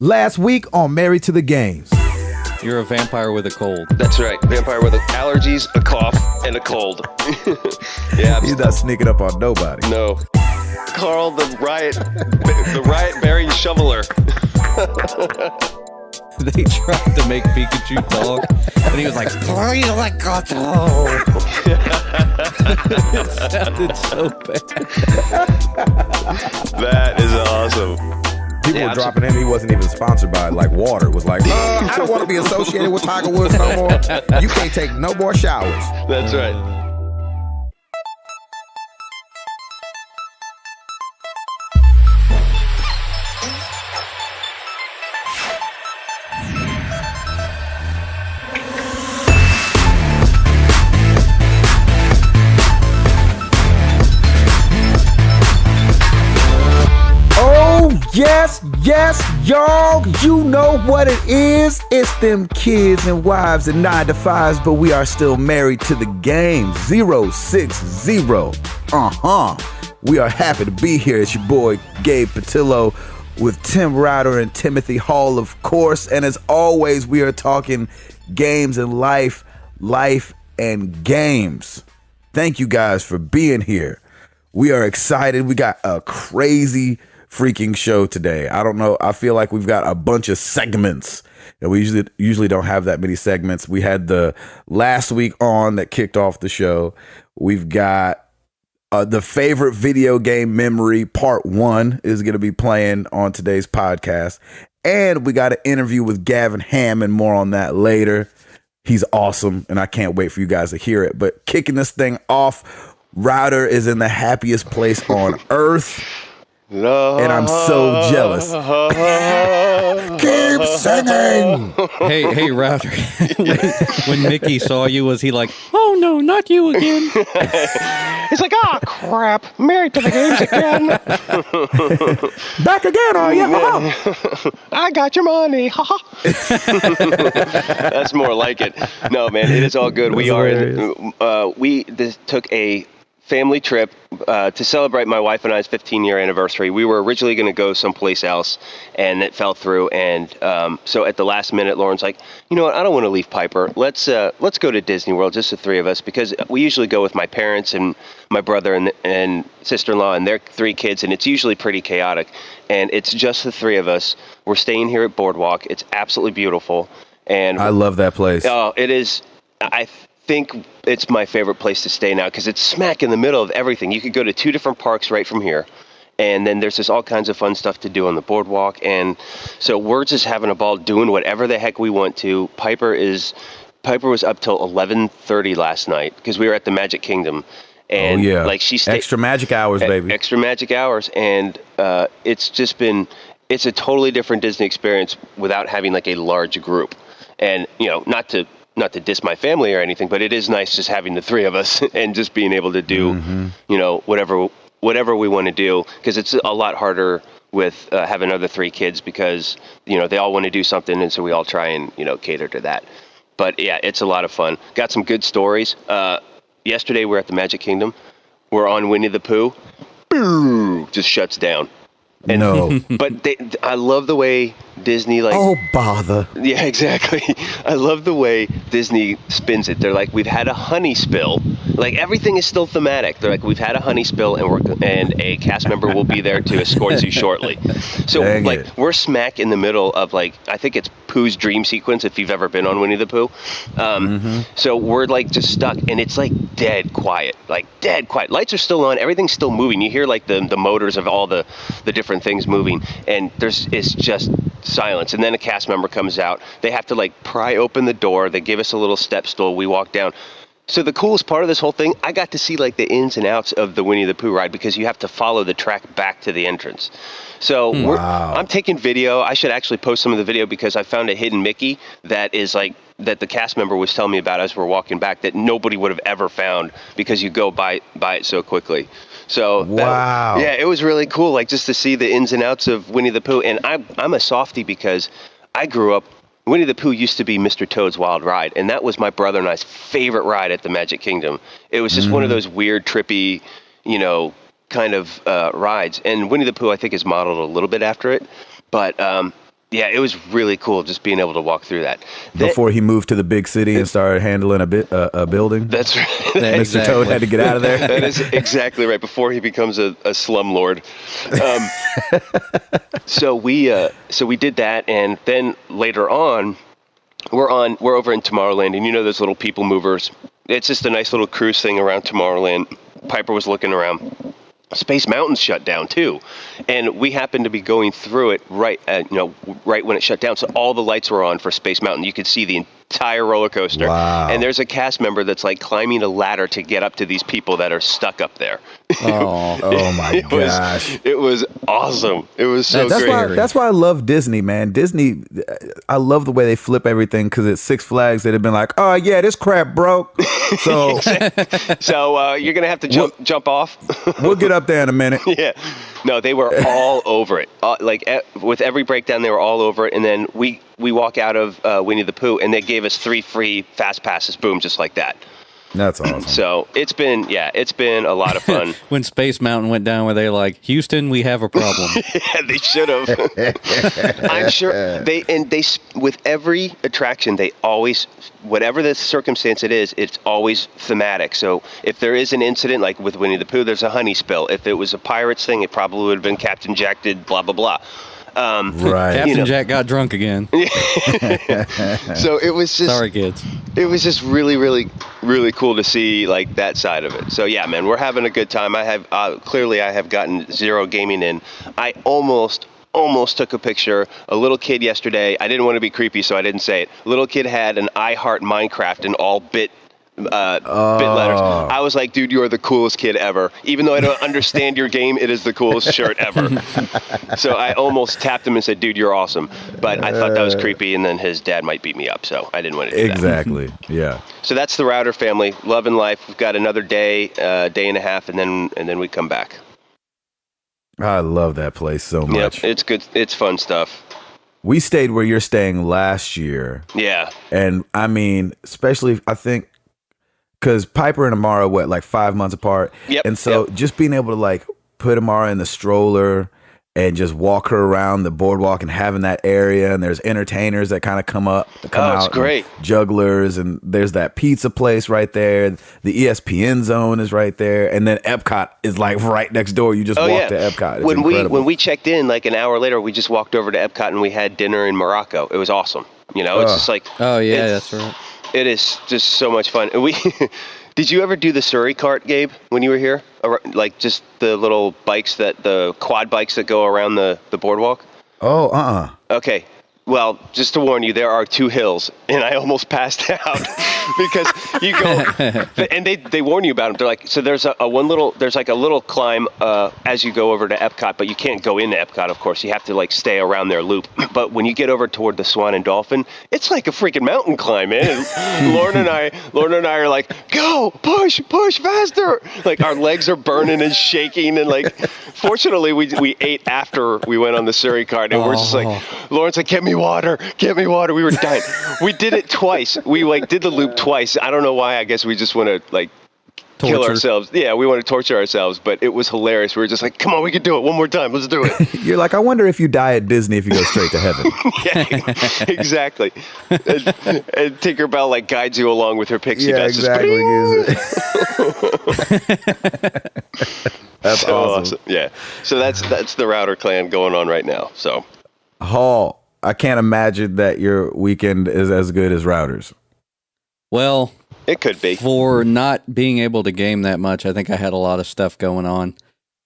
Last week on Married to the Games. You're a vampire with a cold. That's right. Vampire with allergies, a cough, and a cold. Yeah, He's not sneaking up on nobody. No. Carl, the riot-bearing shoveler. They tried to make Pikachu talk, and he was like, "Please let go." It sounded so bad. That is awesome. People were dropping him. He wasn't even sponsored by like water. It was like, I don't want to be associated with Tiger Woods no more. You can't take no more showers. That's right. Yes, y'all, you know what it is. It's them kids and wives and 9 to 5s, but we are still married to the game. 060. We are happy to be here. It's your boy, Gabe Patillo, with Tim Router and Timothy Hall, of course. And as always, we are talking games and life and games. Thank you guys for being here. We are excited. We got a crazy freaking show today. I don't know. I feel like we've got a bunch of segments, and we usually don't have that many segments. We had the last week on that kicked off the show. We've got the favorite video game memory part 1 is going to be playing on today's podcast, and we got an interview with Gavin Hammon. More on that later. He's awesome, and I can't wait for you guys to hear it. But kicking this thing off, Router is in the happiest place on earth. And I'm so jealous. Keep singing. Hey, Router. when Mickey saw you, was he like, "Oh no, not you again"? He's like, "Oh crap, married to the games again." Back again, are you? I got your money. That's more like it. No, man, it is all good. We took a family trip to celebrate my wife and I's 15-year anniversary. We were originally going to go someplace else, and it fell through. And so at the last minute, Lauren's like, "You know what? I don't want to leave Piper. Let's go to Disney World, just the three of us, because we usually go with my parents and my brother and sister-in-law and their 3 kids, and it's usually pretty chaotic. And it's just the 3 of us. We're staying here at Boardwalk. It's absolutely beautiful, and I love that place. Oh, it is. I think it's my favorite place to stay now because it's smack in the middle of everything. You could go to 2 different parks right from here, and then there's just all kinds of fun stuff to do on the boardwalk. And so we're just having a ball doing whatever the heck we want to. Piper was up till 11:30 last night because we were at the Magic Kingdom. And like she stayed extra magic hours, baby. Extra magic hours, and it's a totally different Disney experience without having like a large group. And not to diss my family or anything, but it is nice just having the 3 of us and just being able to do, whatever we want to do, because it's a lot harder with having other 3 kids because, they all want to do something, and so we all try and, cater to that. But yeah, it's a lot of fun. Got some good stories. Yesterday we're at the Magic Kingdom. We're on Winnie the Pooh. Boom! Just shuts down. And, no. But I love the way Disney, like... Oh, bother. Yeah, exactly. I love the way Disney spins it. They're like, we've had a honey spill. Like, everything is still thematic. They're like, we've had a honey spill, and a cast member will be there to escort you shortly. So, we're smack in the middle of, I think it's Pooh's dream sequence, if you've ever been on Winnie the Pooh. So we're, just stuck, and it's, dead quiet. Dead quiet. Lights are still on. Everything's still moving. You hear, the motors of all the different things moving, and it's just silence. And then a cast member comes out. They have to pry open the door. They give us a little step stool. We walk down. So the coolest part of this whole thing, I got to see the ins and outs of the Winnie the Pooh ride because you have to follow the track back to the entrance. So I'm taking video. I should actually post some of the video because I found a hidden Mickey that is that the cast member was telling me about as we're walking back that nobody would have ever found because you go by it so quickly. So wow. It was really cool, just to see the ins and outs of Winnie the Pooh. And I'm a softie because I grew up. Winnie the Pooh used to be Mr. Toad's Wild Ride, and that was my brother and I's favorite ride at the Magic Kingdom. It was just one of those weird, trippy, kind of rides. And Winnie the Pooh, I think, is modeled a little bit after it. But Yeah, it was really cool just being able to walk through that. Before he moved to the big city and started handling a building. That's right. Mr. Toad had to get out of there. That is exactly right. Before he becomes a slumlord. So we did that, and then later on, we're over in Tomorrowland, and you know those little people movers. It's just a nice little cruise thing around Tomorrowland. Piper was looking around. Space Mountain's shut down too, and we happened to be going through it right when it shut down. So all the lights were on for Space Mountain. You could see the entire roller coaster. Wow. And there's a cast member that's like climbing a ladder to get up to these people that are stuck up there. Oh my gosh. It was awesome. It was so great. That's why I love Disney, man. Disney, I love the way they flip everything, because at Six Flags they'd have been like, oh yeah, this crap broke. So you're gonna have to jump off. We'll get up there in a minute. Yeah. No, they were all over it. With every breakdown, they were all over it. And then we walk out of Winnie the Pooh, and they gave us 3 free fast passes. Boom, just like that. That's awesome. So it's been a lot of fun. When Space Mountain went down, were they like, Houston, we have a problem? Yeah, they should have. I'm sure they with every attraction, they always, whatever the circumstance it is, it's always thematic. So if there is an incident, like with Winnie the Pooh, there's a honey spill. If it was a pirates thing, it probably would have been Captain Jack did blah, blah, blah. Right. Captain Jack got drunk again. So it was just... Sorry, kids. It was just really, really, really cool to see like that side of it. So yeah, man, we're having a good time. I have clearly I have gotten 0 gaming in. I almost took a picture. A little kid yesterday, I didn't want to be creepy, so I didn't say it. A little kid had an I Heart Minecraft in all bit letters. I was like, dude, you're the coolest kid ever. Even though I don't understand your game, it is the coolest shirt ever. So I almost tapped him and said, dude, you're awesome. But I thought that was creepy, and then his dad might beat me up, so I didn't want to do that. Exactly. Yeah. So that's the Router family. Love and life. We've got another day and a half, and then we come back. I love that place so much. Yep, it's good. It's fun stuff. We stayed where you're staying last year. Yeah. And I mean, especially, I think, because Piper and Amara, like 5 months apart? Yep. And so just being able to like put Amara in the stroller and just walk her around the boardwalk and having that area, and there's entertainers that kind of come out. It's great. Jugglers, and there's that pizza place right there. The ESPN zone is right there, and then Epcot is like right next door. You just walk to Epcot. It's incredible. When we checked in, like an hour later, we just walked over to Epcot and we had dinner in Morocco. It was awesome. You know, it's just like that's right. It is just so much fun. And we did you ever do the Surrey cart, Gabe, when you were here? Like just the little bikes, the quad bikes that go around the boardwalk? Oh, Okay. Well, just to warn you, there are 2 hills, and I almost passed out because you go, and they warn you about them. They're like, so there's a little climb as you go over to Epcot, but you can't go into Epcot, of course. You have to like stay around their loop. But when you get over toward the Swan and Dolphin, it's like a freaking mountain climb, man. And Lauren and I are like, go, push faster. Like our legs are burning and shaking, and like, fortunately we ate after we went on the Surrey cart, and we're just like, Lauren's like, get me water. We were dying. We did it twice. We like did the loop twice. I don't know why. I guess we just want to like kill ourselves. Yeah, we want to torture ourselves, but it was hilarious. We were just like, come on, we can do it one more time. Let's do it. You're like, I wonder if you die at Disney if you go straight to heaven. Yeah, exactly. And Tinkerbell like guides you along with her pixie dust. Exactly. That's so awesome. Yeah. So that's the Router clan going on right now. So Hall, I can't imagine that your weekend is as good as Router's. Well, it could be. For not being able to game that much, I think I had a lot of stuff going on.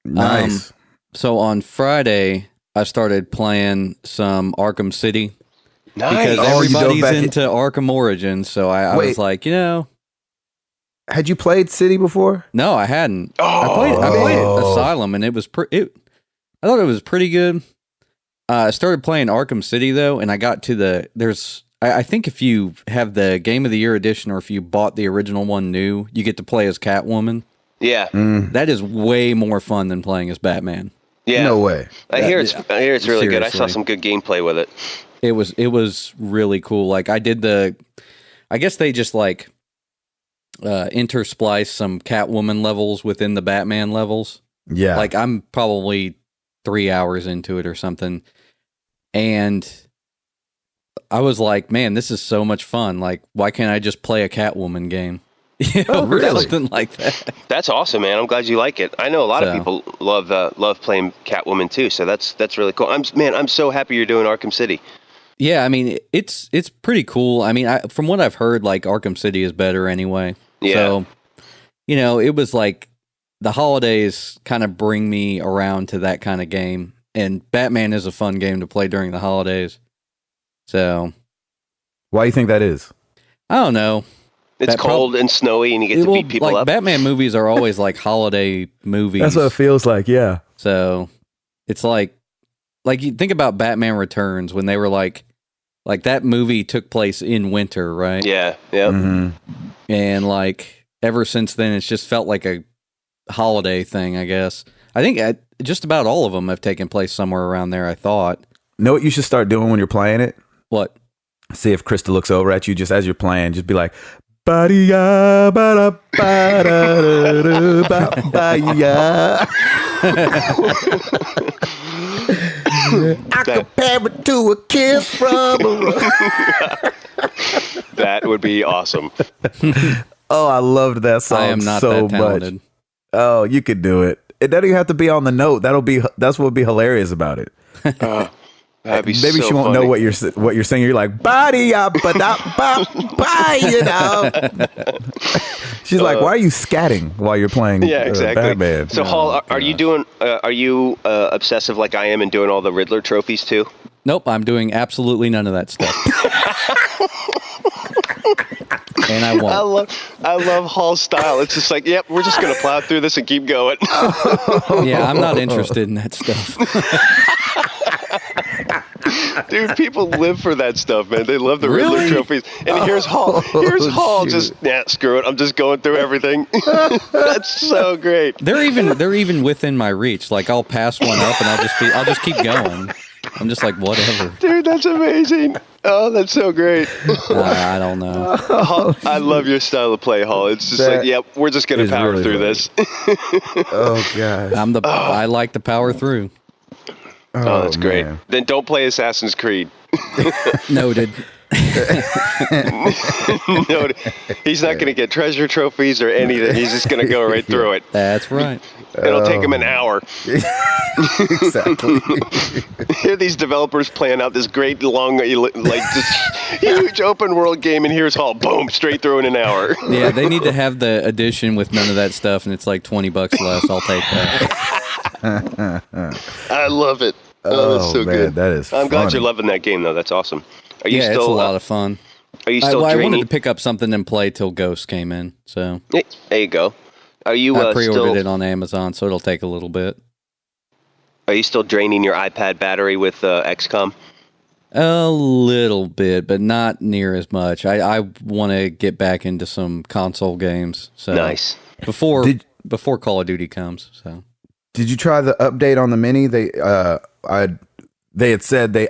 Nice. So on Friday, I started playing some Arkham City. Nice. Because everybody's into Arkham Origins, so I was like, Had you played City before? No, I hadn't. I played Asylum, and it was I thought it was pretty good. I started playing Arkham City, though, and I got to I think if you have the Game of the Year edition, or if you bought the original one new, you get to play as Catwoman. Yeah. That is way more fun than playing as Batman. Yeah. No way. I hear it's really good. I saw some good gameplay with it. It was really cool. Like I guess they just like intersplice some Catwoman levels within the Batman levels. Yeah. Like I'm probably 3 hours into it or something. And I was like, man, this is so much fun. Like, why can't I just play a Catwoman game? Really? Something like that. That's awesome, man. I'm glad you like it. I know a lot of people love playing Catwoman too, so that's really cool. I'm so happy you're doing Arkham City. Yeah, I mean, it's pretty cool. I mean, from what I've heard, like Arkham City is better anyway. Yeah. So, it was like the holidays kind of bring me around to that kind of game, and Batman is a fun game to play during the holidays. So, why do you think that is? I don't know. It's cold and snowy, and you get to beat people up. Batman movies are always like holiday movies. That's what it feels like, yeah. So it's like you think about Batman Returns when they were like that movie took place in winter, right? Yeah, yeah. Mm-hmm. And like ever since then, it's just felt like a holiday thing, I guess. I think just about all of them have taken place somewhere around there, I thought. Know what you should start doing when you're playing it? What? See if Krista looks over at you just as you're playing. Just be like, ba-dee-ya, ba-da, ba-da, ba-ba-ya. I compare it to a kiss from a That would be awesome. Oh, I loved that song I am not so that talented. much. Oh, you could do it. It doesn't even have to be on the note. That's what would be hilarious about it. That'd be Maybe so she won't funny. know what you're singing. You're like, body up, ba you know. She's like, why are you scatting while you're playing? Yeah, exactly. Batman? So, Hall, are you obsessive like I am and doing all the Riddler trophies too? Nope, I'm doing absolutely none of that stuff. And I won't. I love Hall's style. It's just like, yep, we're just gonna plow through this and keep going. Yeah, I'm not interested in that stuff. Dude, people live for that stuff, man. They love the Really? Riddler trophies. And here's Hall. Here's Hall. Shoot. Just screw it. I'm just going through everything. That's so great. They're even within my reach. Like I'll pass one up and I'll just keep going. I'm just like, whatever. Dude, that's amazing. Oh, that's so great. I don't know. Hall, I love your style of play, Hall. It's just like, yep, we're just gonna power really through funny. this. Oh gosh. I like to power through. Oh, that's great. Man. Then don't play Assassin's Creed. Noted. No, he's not going to get treasure trophies or anything. He's just going to go right through it. That's right. It'll take him an hour. Exactly. Here, these developers plan out this great, long, like just huge open world game, and here's Hall, boom, straight through in an hour. Yeah, they need to have the edition with none of that stuff, and it's like $20 less. I'll take that. I love it. Oh, that's so man, good. that is I'm glad funny. you're loving that game, though. That's awesome. Are you Yeah, still, it's a lot of fun. Are you still I wanted draining? to pick up something and play till Ghost came in, so Hey, there you go. Are you I pre-ordered still? it on Amazon, so it'll take a little bit. Are you still draining your iPad battery with XCOM? A little bit, but not near as much. I want to get back into some console games. So Nice. before Call of Duty comes. So Did you try the update on the Mini? They had said they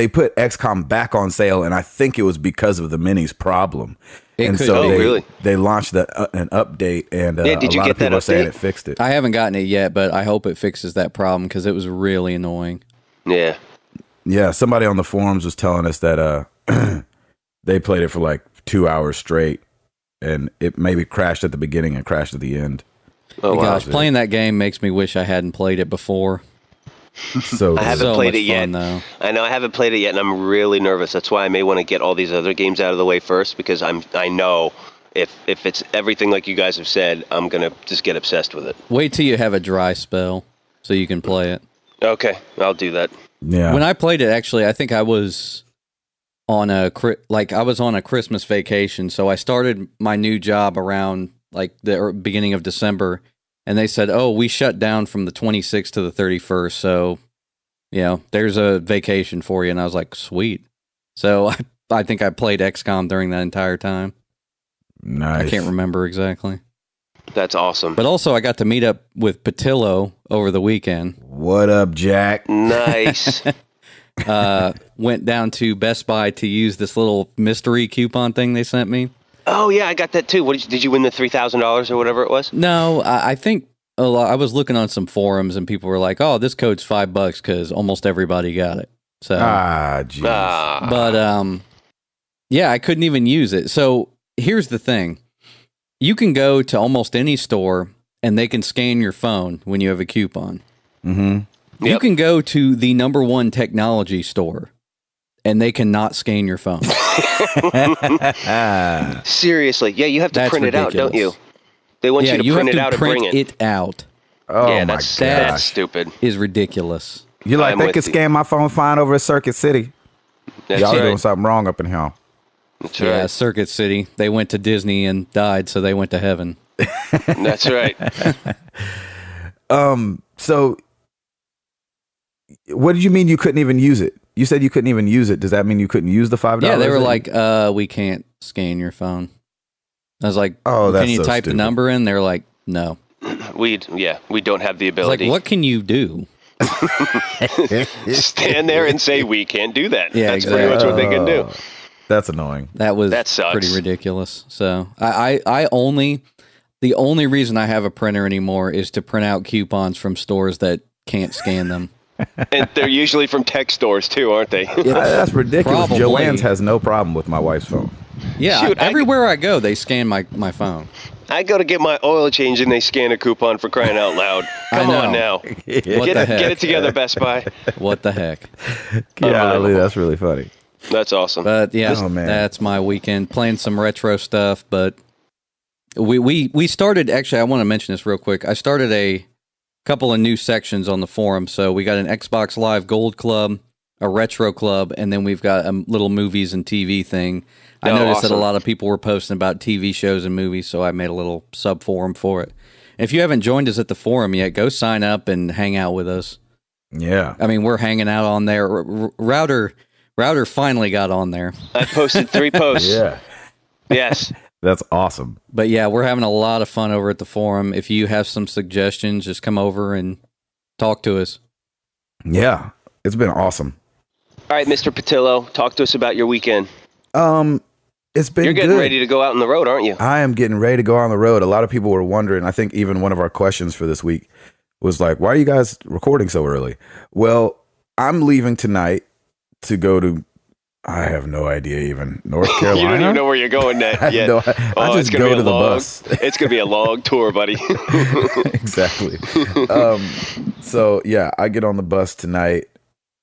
put XCOM back on sale, and I think it was because of the Mini's problem. Really? They launched an update, and Yeah, did a you lot get of people that are saying update? it fixed it. I haven't gotten it yet, but I hope it fixes that problem because it was really annoying. Yeah. Yeah, somebody on the forums was telling us that they played it for like 2 hours straight, and it maybe crashed at the beginning and crashed at the end. Oh, wow. Gosh, playing that game makes me wish I hadn't played it before. So I haven't So played much it yet. fun, though. I know I haven't played it yet, and I'm really nervous. That's why I may want to get all these other games out of the way first, because I know if it's everything like you guys have said, I'm gonna just get obsessed with it. Wait till you have a dry spell so you can play it. Okay, I'll do that. yeah, When I played it, actually, I think I was on a Christmas vacation, so I started my new job around like the beginning of December, and they said, "Oh, we shut down from the 26th to the 31st, so there's a vacation for you." And I was like, "Sweet." So I think I played XCOM during that entire time. nice. I can't remember exactly, That's awesome. but also I got to meet up with Patillo over the weekend. What up, Jack? Nice. Went down to Best Buy to use this little mystery coupon thing they sent me. Oh yeah, I got that too. What did you win the $3,000 or whatever it was? No, I think I was looking on some forums and people were like, "Oh, this code's $5 because almost everybody got it." So jeez. but yeah, I couldn't even use it. So here's the thing. You can go to almost any store and they can scan your phone when you have a coupon. Mm-hmm. You can go to the #1 technology store and they cannot scan your phone. Seriously. Yeah, you have to That's print it out, don't you? They want you to print it out and bring it. it out. Oh yeah, my that's, gosh. that's stupid. Is ridiculous. You like, I'm they with could you. scan my phone fine over at Circuit City. That's Y'all right. doing something wrong up in here. That's Yeah, right. Circuit City. They went to Disney and died, so they went to heaven. That's right. So what did you mean you couldn't even use it? You said you couldn't even use it. Does that mean you couldn't use the $5? Yeah, they were like, we can't scan your phone. I was like, Oh, that's can you so type the stupid. number in? They're like, no. We don't have the I was like, ability. what can you do? Stand there and say we can't do that. Yeah, That's exactly. pretty much what they can do. That's annoying. That sucks. pretty ridiculous. So the only reason I have a printer anymore is to print out coupons from stores that can't scan them. And they're usually from tech stores too, aren't they? That's ridiculous. Probably. Joanne's has no problem with my wife's phone. Yeah, Shoot, everywhere I go, they scan my phone. I go to get my oil change and they scan a coupon for crying out loud. Come I on know. now. What Get the heck? it together, Best Buy. What the heck? Yeah, that's really funny. That's awesome. But yeah, Oh, man. that's my weekend. Playing some retro stuff, but we started, actually, I want to mention this real quick. I started a couple of new sections on the forum. So we got an Xbox Live Gold Club, a Retro Club, and then we've got a little movies and TV thing. I noticed that a lot of people were posting about TV shows and movies, so I made a little sub forum for it. If you haven't joined us at the forum yet, go sign up and hang out with us. Yeah. I mean, we're hanging out on there. Router finally got on there. I posted 3 posts. Yeah. Yes. That's awesome. But yeah, we're having a lot of fun over at the forum. If you have some suggestions, just come over and talk to us. Yeah. It's been awesome. All right, Mr. Patillo, talk to us about your weekend. It's been You're getting good. ready to go out on the road, aren't you? I am getting ready to go on the road. A lot of people were wondering. I think even one of our questions for this week was like, why are you guys recording so early? Well, I'm leaving tonight to go to, I have no idea, even North Carolina. You don't even know where you're going yet. I just go to the bus. It's going to be a long tour, buddy. Exactly. So yeah, I get on the bus tonight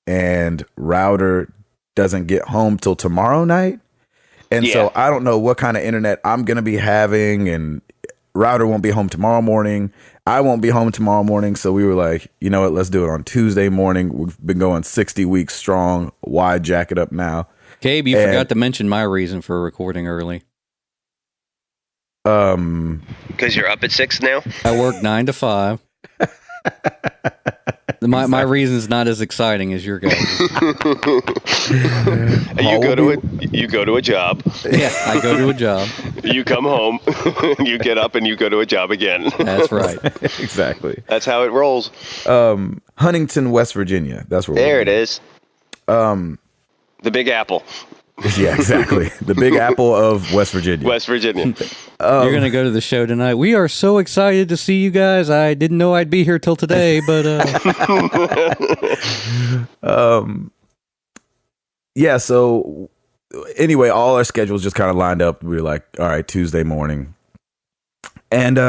and Router doesn't get home till tomorrow night. And so I don't know what kind of internet I'm going to be having, and Router won't be home tomorrow morning. I won't be home tomorrow morning. So we were like, you know what? Let's do it on Tuesday morning. We've been going 60 weeks strong. Why jack it up now? Gabe, you forgot to mention my reason for recording early. Because you're up at 6 now? I work 9 to 5. My reason's not as exciting as your guys'. You go to a job. Yeah, I go to a job. You come home. You get up and you go to a job again. That's right. Exactly. That's how it rolls. Huntington, West Virginia. That's where There it is. The Big Apple. Yeah, exactly. The Big Apple of West Virginia. West Virginia. You're going to go to the show tonight. We are so excited to see you guys. I didn't know I'd be here till today, but yeah, so anyway, all our schedules just kind of lined up. We were like, all right, Tuesday morning. And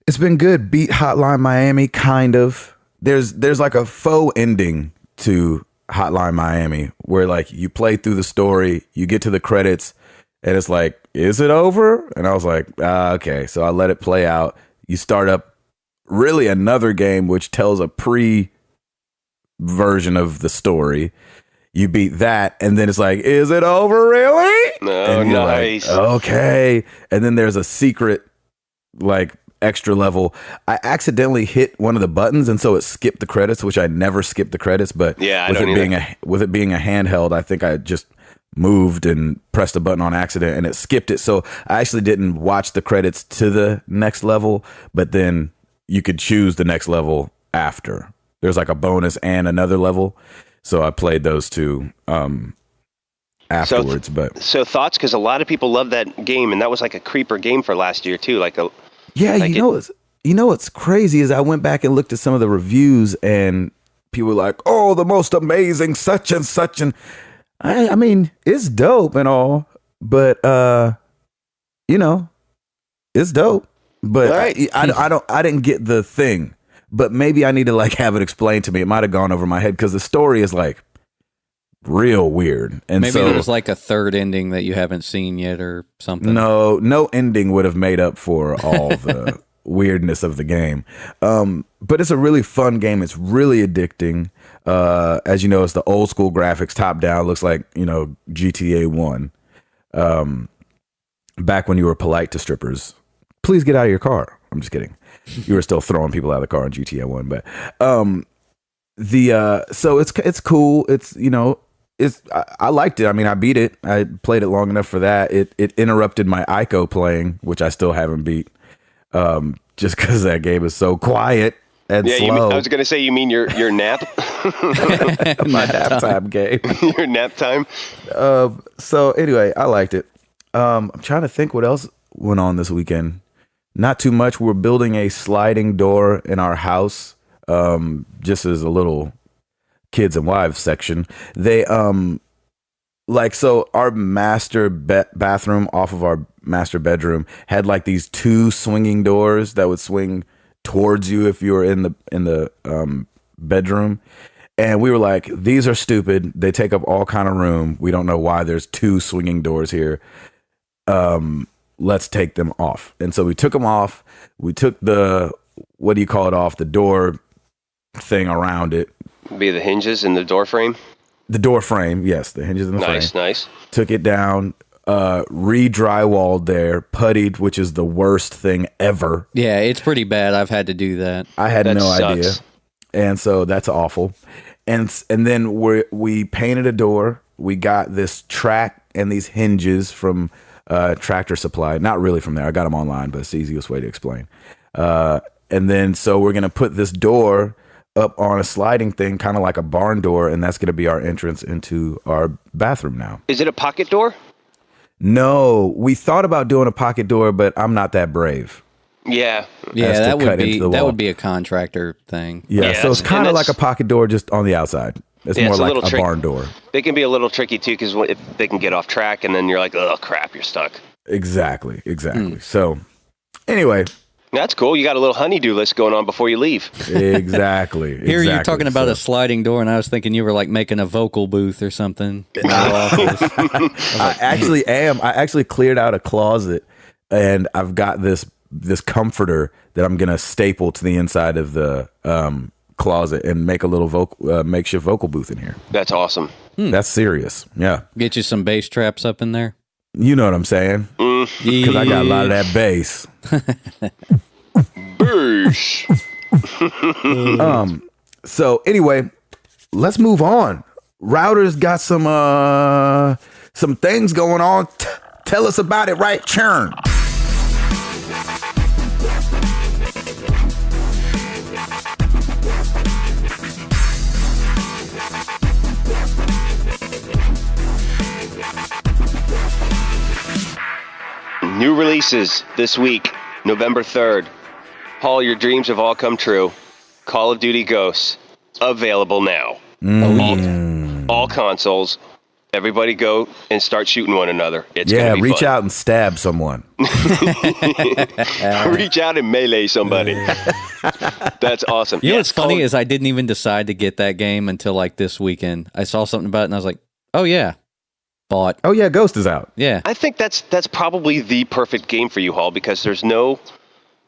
it's been good. Beat Hotline Miami, kind of. There's like a faux ending to Hotline Miami where like you play through the story, you get to the credits, and it's like, is it over? And I was like, okay. So I let it play out. You start up really another game which tells a version of the story. You beat that, and then it's like, is it over really? Oh, and you're nice. like, okay. And then there's a secret like extra level. I accidentally hit one of the buttons, and so it skipped the credits, which I never skipped the credits. But Yeah, I with don't it being with it being a handheld, I think I just moved and pressed a button on accident, and it skipped it. So I actually didn't watch the credits to the next level, but then you could choose the next level after. There's like a bonus and another level, so I played those two afterwards. So thoughts, because a lot of people love that game, and that was like a creeper game for last year too. Yeah, you know what's crazy is I went back and looked at some of the reviews, and people are like, oh, the most amazing such and such. And I mean, it's dope and all, but, it's dope. But right. I didn't get the thing. But maybe I need to like have it explained to me. It might have gone over my head because the story is like real weird. And maybe there's like a third ending that you haven't seen yet or something. No ending would have made up for all the weirdness of the game. But it's a really fun game. It's really addicting. As you know, it's the old school graphics, top down. Looks like, GTA 1. Back when you were polite to strippers. Please get out of your car. I'm just kidding. You were still throwing people out of the car in GTA 1, but so it's cool. I liked it. I mean, I beat it. I played it long enough for that. It interrupted my Ico playing, which I still haven't beat, just because that game is so quiet and slow. I was going to say, you mean your nap? My nap time game. Your nap time. So anyway, I liked it. I'm trying to think what else went on this weekend. Not too much. We're building a sliding door in our house, just as a little kids and wives section. They so our master bathroom off of our master bedroom had like these two swinging doors that would swing towards you if you were in the bedroom. And we were like, these are stupid. They take up all kind of room. We don't know why there's two swinging doors here. Let's take them off. And so we took them off. We took the, what do you call it off? The door thing around it. Be the hinges in the door frame? The door frame, yes. The hinges in the frame. Nice. Took it down, re-drywalled there, puttied, which is the worst thing ever. Yeah, it's pretty bad. I've had to do that. I had no idea. And so that's awful. And then we painted a door. We got this track and these hinges from Tractor Supply. Not really from there. I got them online, but it's the easiest way to explain. And then so we're going to put this door up on a sliding thing, kind of like a barn door, and that's going to be our entrance into our bathroom now. Is it a pocket door? No, we thought about doing a pocket door, but I'm not that brave. Yeah, that would be a contractor thing. Yeah, so it's kind of like a pocket door, just on the outside. It's more like a barn door. They can be a little tricky too, because if they can get off track, and then you're like, oh crap, you're stuck. Exactly. So, anyway, that's cool. You got a little honey-do list going on before you leave. Exactly. Here you're talking about a sliding door, and I was thinking you were like making a vocal booth or something. I actually am. I actually cleared out a closet, and I've got this comforter that I'm gonna staple to the inside of the closet and make a little makeshift vocal booth in here. That's awesome. That's serious. Yeah. Get you some bass traps up in there. You know what I'm saying? Because I got a lot of that bass. So anyway, let's move on. Router's got some things going on. Tell us about it, right, Churn? New releases this week, November 3rd. Paul, your dreams have all come true. Call of Duty Ghosts, available now. All consoles. Everybody go and start shooting one another. It's gonna be reach fun. out and stab someone. Reach out and melee somebody. That's awesome. You know what's funny is I didn't even decide to get that game until like this weekend. I saw something about it and I was like, oh yeah. Bought. Oh yeah, Ghost is out. Yeah. I think that's probably the perfect game for you, Hall, because there's no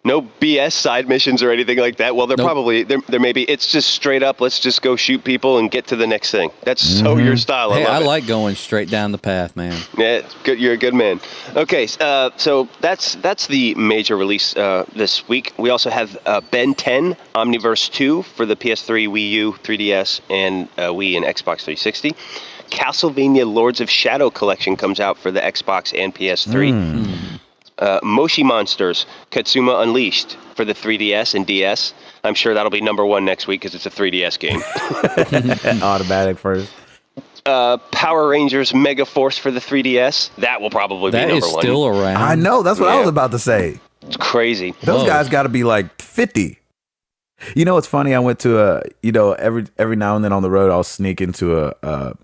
BS side missions or anything like that. Well, probably there may be. It's just straight up. Let's just go shoot people and get to the next thing. That's so your style. I love it. like going straight down the path, man. Yeah, good. You're a good man. Okay, so that's the major release this week. We also have Ben 10 Omniverse 2 for the PS3, Wii U, 3DS, and Wii and Xbox 360. Castlevania Lords of Shadow Collection comes out for the Xbox and PS3. Moshi Monsters Katsuma Unleashed for the 3DS and DS. I'm sure that'll be number one next week because it's a 3DS game. Automatic first. Power Rangers Mega Force for the 3DS. That will probably be number one. That is still around. I know. That's what I was about to say. It's crazy. Those guys got to be like 50. You know what's funny? I went to every now and then on the road I'll sneak into a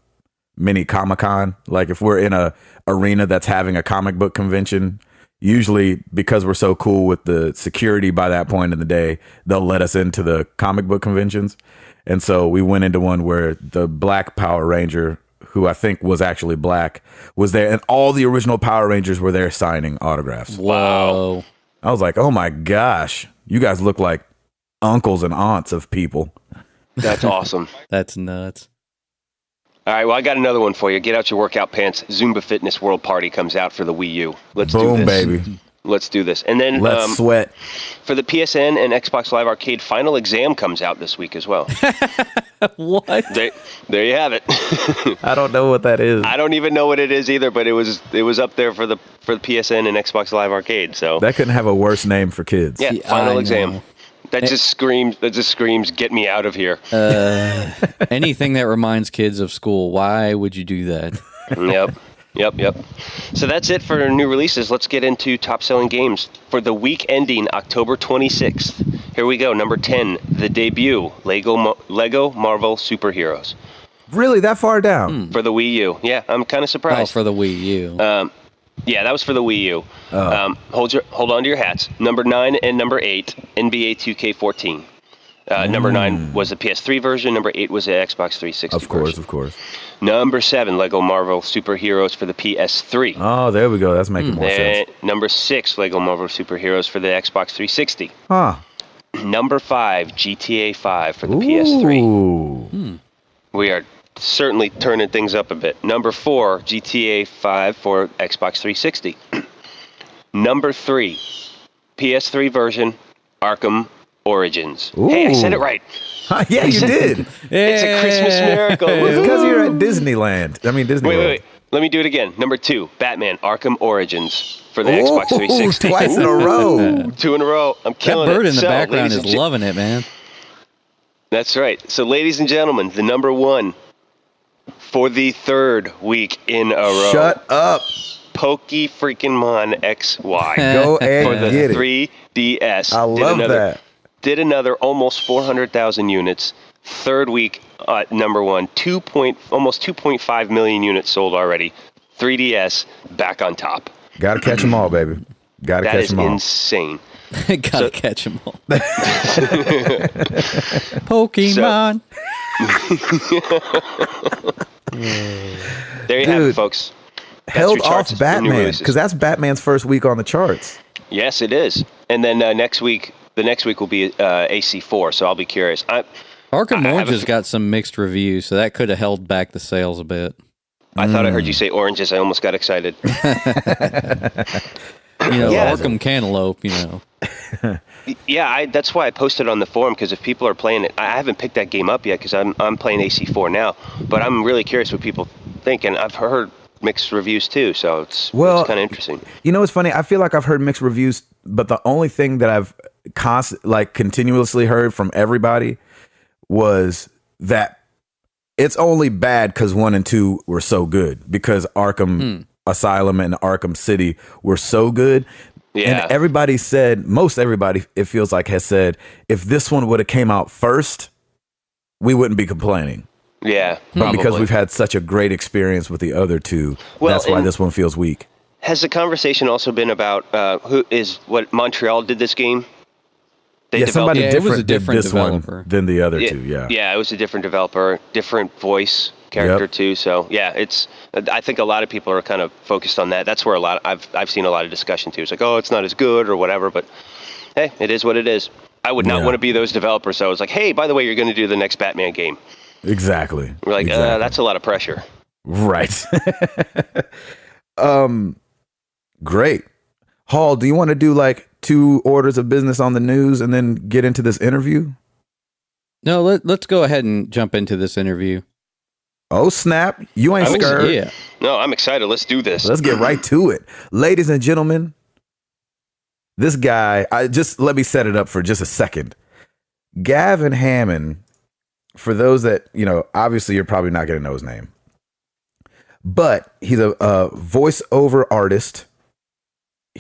mini Comic-Con. Like if we're in a arena that's having a comic book convention, usually because we're so cool with the security by that point in the day, they'll let us into the comic book conventions. And so we went into one where the Black Power Ranger, who I think was actually black, was there, and all the original Power Rangers were there signing autographs. Wow. I was like, oh my gosh, you guys look like uncles and aunts of people. That's awesome. That's nuts. All right, well, I got another one for you. Get out your workout pants. Zumba Fitness World Party comes out for the Wii U. Let's Boom, do this. baby. Let's do this. And then Let's sweat. for the PSN and Xbox Live Arcade, Final Exam comes out this week as well. What? There you have it. I don't know what that is. I don't even know what it is either, but it was up there for the PSN and Xbox Live Arcade. So That couldn't have a worse name for kids. yeah, I Final know. Exam. That just screams, get me out of here. Anything that reminds kids of school. Why would you do that? Yep. So that's it for new releases. Let's get into top-selling games for the week ending October 26th. Here we go. Number 10, the debut, Lego Marvel Superheroes. Really, that far down? For the Wii U. Yeah, I'm kind of Oh, surprised. for the Wii U. Yeah, that was for the Wii U. Hold on to your hats. Number 9 and number 8, NBA 2K14. Number 9 was the PS3 version. Number 8 was the Xbox 360 version. Of course. Number 7, Lego Marvel Superheroes for the PS3. Oh, there we go. That's making more sense. Number 6, Lego Marvel Superheroes for the Xbox 360. Huh. Number 5, GTA 5 for the PS3. Ooh. We are certainly turning things up a bit. Number 4, GTA 5 for Xbox 360. Number 3, PS3 version, Arkham Origins. Ooh. Hey, I said it right. Yeah, you did. It's a Christmas miracle. It's because you're at Disneyland. I mean, Disney World. Wait. Let me do it again. Number 2, Batman Arkham Origins for the Xbox 360. Twice in a row. 2 in a row. I'm That killing it. bird in the So, background ladies is loving it, man. That's right. So, ladies and gentlemen, the number 1 for the 3rd week in a row. Shut up. Pokey freaking Mon XY. Go and For the get it. 3DS. I love that. Did another almost 400,000 units. 3rd week, number 1. Almost 2.5 million units sold already. 3DS back on top. Got to catch them all, baby. Got to That catch is them all. insane. Gotta catch them all. Pokemon. There you have it, Dude. folks. That's Held your charts off and new Batman, releases. because that's Batman's first week on the charts. Yes, it is. And then the next week will be AC4, so I'll be curious. Arkham I have Orange a has got some mixed reviews, so that could have held back the sales a bit. I thought I heard you say oranges. I almost got excited. Yeah. Arkham Cantaloupe, Yeah, that's why I posted on the forum, because if people are playing it, I haven't picked that game up yet because I'm playing AC4 now, but I'm really curious what people think, and I've heard mixed reviews too, so it's kind of interesting. You know what's funny? I feel like I've heard mixed reviews, but the only thing that I've continuously heard from everybody was that it's only bad because 1 and 2 were so good, because Arkham Asylum and Arkham City were so good. Yeah. And everybody said, most everybody, it feels like, has said, if this one would have came out first, we wouldn't be complaining. Yeah, But probably. because we've had such a great experience with the other two, that's why this one feels weak. Has the conversation also been about what Montreal did this game? Somebody it was a different did different this developer. one than the other two. Yeah, it was a different developer, different voice character too. So yeah, I think a lot of people are kind of focused on that. That's where I've seen a lot of discussion too. It's like, oh, it's not as good or whatever, but hey, it is what it is. I would not want to be those developers. So I was like, hey, by the way, you're going to do the next Batman game. Exactly. We're like, exactly. That's a lot of pressure. Right. Great. Hall, do you want to do like 2 orders of business on the news and then get into this interview? No, let's go ahead and jump into this interview. Oh, snap. You ain't scared. Yeah. No, I'm excited. Let's do this. Let's get right to it. Ladies and gentlemen, this guy, let me set it up for just a second. Gavin Hammon, for those that, obviously you're probably not going to know his name, but he's a voiceover artist.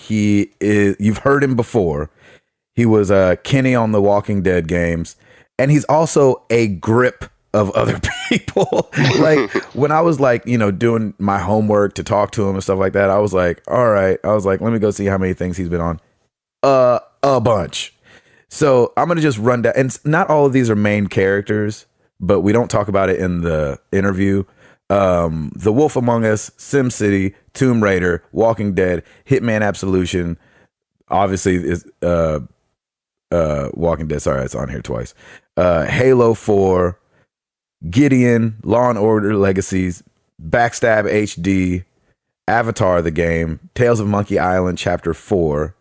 You've heard him before. He was Kenny on the Walking Dead games, and he's also a grip of other people. Like when I was like, doing my homework to talk to him and stuff like that, I was like, all right. I was like, let me go see how many things he's been on. A bunch. So I'm going to just run down. And not all of these are main characters, but we don't talk about it in the interview. The Wolf Among Us, SimCity, Tomb Raider, Walking Dead, Hitman Absolution, obviously is Walking Dead. Sorry, it's on here twice. Halo 4, Gideon, Law and Order Legacies, Backstab HD, Avatar the game, Tales of Monkey Island Chapter 4,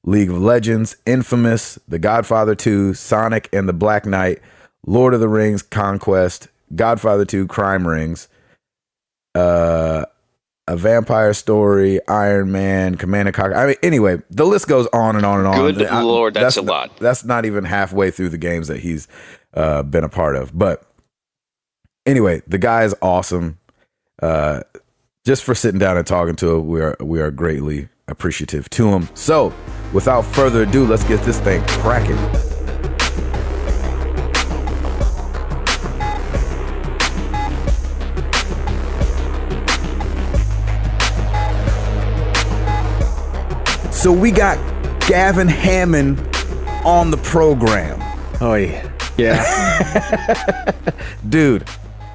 League of Legends, Infamous, The Godfather 2, Sonic and the Black Knight, Lord of the Rings Conquest, Godfather 2 Crime Rings, A Vampire Story, Iron Man, Command & Conquer. I mean, anyway, the list goes on and on and on. Good Lord, that's a lot. That's not even halfway through the games that he's been a part of. But anyway, the guy is awesome. Just for sitting down and talking to him, we are greatly appreciative to him. So, without further ado, let's get this thing cracking. So we got Gavin Hammon on the program. Oh, yeah. Dude,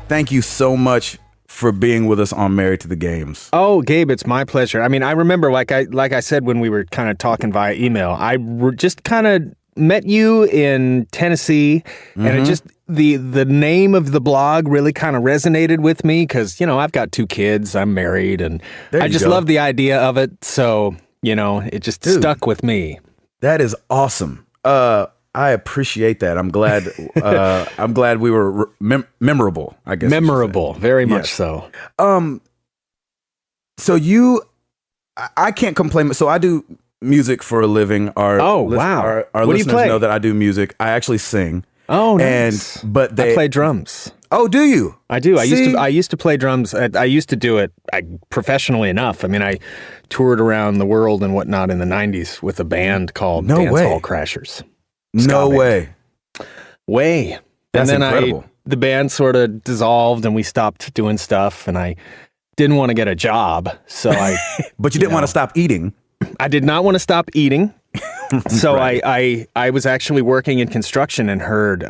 thank you so much for being with us on Married to the Games. Oh, Gabe, it's my pleasure. I mean, I remember, like I said when we were kind of talking via email, I just kind of met you in Tennessee, and it just the name of the blog really kind of resonated with me because, I've got 2 kids, I'm married, and I just love the idea of it. So, it just stuck with me. That is awesome. I appreciate that. I'm glad. I'm glad we were memorable. I guess memorable, very much so. So I can't complain. So I do music for a living. Our listeners know that I do music. I actually sing. Oh, nice. I play drums. Oh, do you? I do. I used to play drums. I used to do it professionally enough. I mean, I toured around the world and whatnot in the 90s with a band called Dance Hall Crashers. No way. That's and then incredible. The band sort of dissolved and we stopped doing stuff, and I didn't want to get a job. So But you didn't want to stop eating. I did not want to stop eating. So right. I was actually working in construction and heard,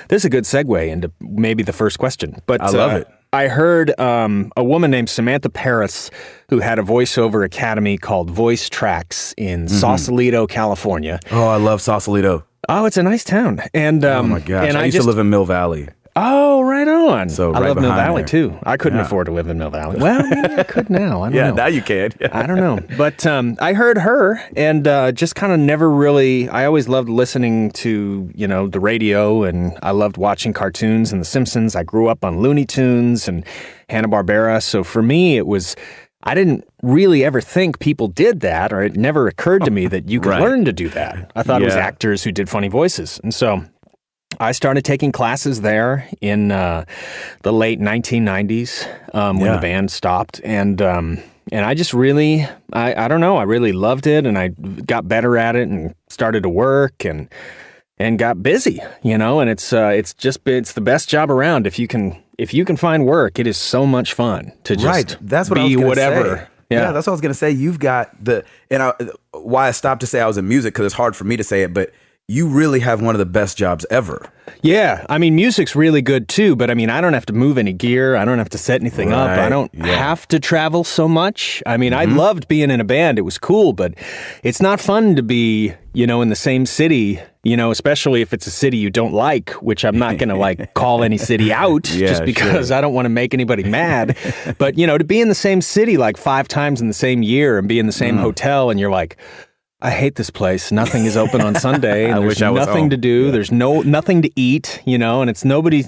this is a good segue into maybe the first question. But I love it. I heard a woman named Samantha Paris who had a voiceover academy called Voice Tracks in Sausalito, California. Oh, I love Sausalito. Oh, it's a nice town. And oh my gosh, and I used to live in Mill Valley. Oh, right on. So I love Mill Valley there. too. I couldn't afford to live in Mill Valley. Well, maybe I could now. I don't know. Now you can. I don't know. But I heard her and just kind of never really, I always loved listening to, the radio, and I loved watching cartoons and The Simpsons. I grew up on Looney Tunes and Hanna-Barbera. So for me, it was, I didn't really ever think people did that, or it never occurred to me that you could learn to do that. I thought it was actors who did funny voices. And so I started taking classes there in the late 1990s when the band stopped. And I just really, I don't know, I really loved it, and I got better at it and started to work and got busy, and it's the best job around. If you can find work, it is so much fun to just That's what be I was whatever. Say. Yeah, that's what I was going to say. You've got why I stopped to say I was in music, because it's hard for me to say it, but you really have one of the best jobs ever. Yeah, I mean, music's really good too, but I mean, I don't have to move any gear. I don't have to set anything up. I don't have to travel so much. I mean, I loved being in a band. It was cool, but it's not fun to be, in the same city, especially if it's a city you don't like, which I'm not going to call any city out just because I don't want to make anybody mad. But, to be in the same city 5 times in the same year and be in the same hotel, and you're like, I hate this place. Nothing is open on Sunday. And there's nothing to do. Yeah. There's nothing to eat, and it's nobody,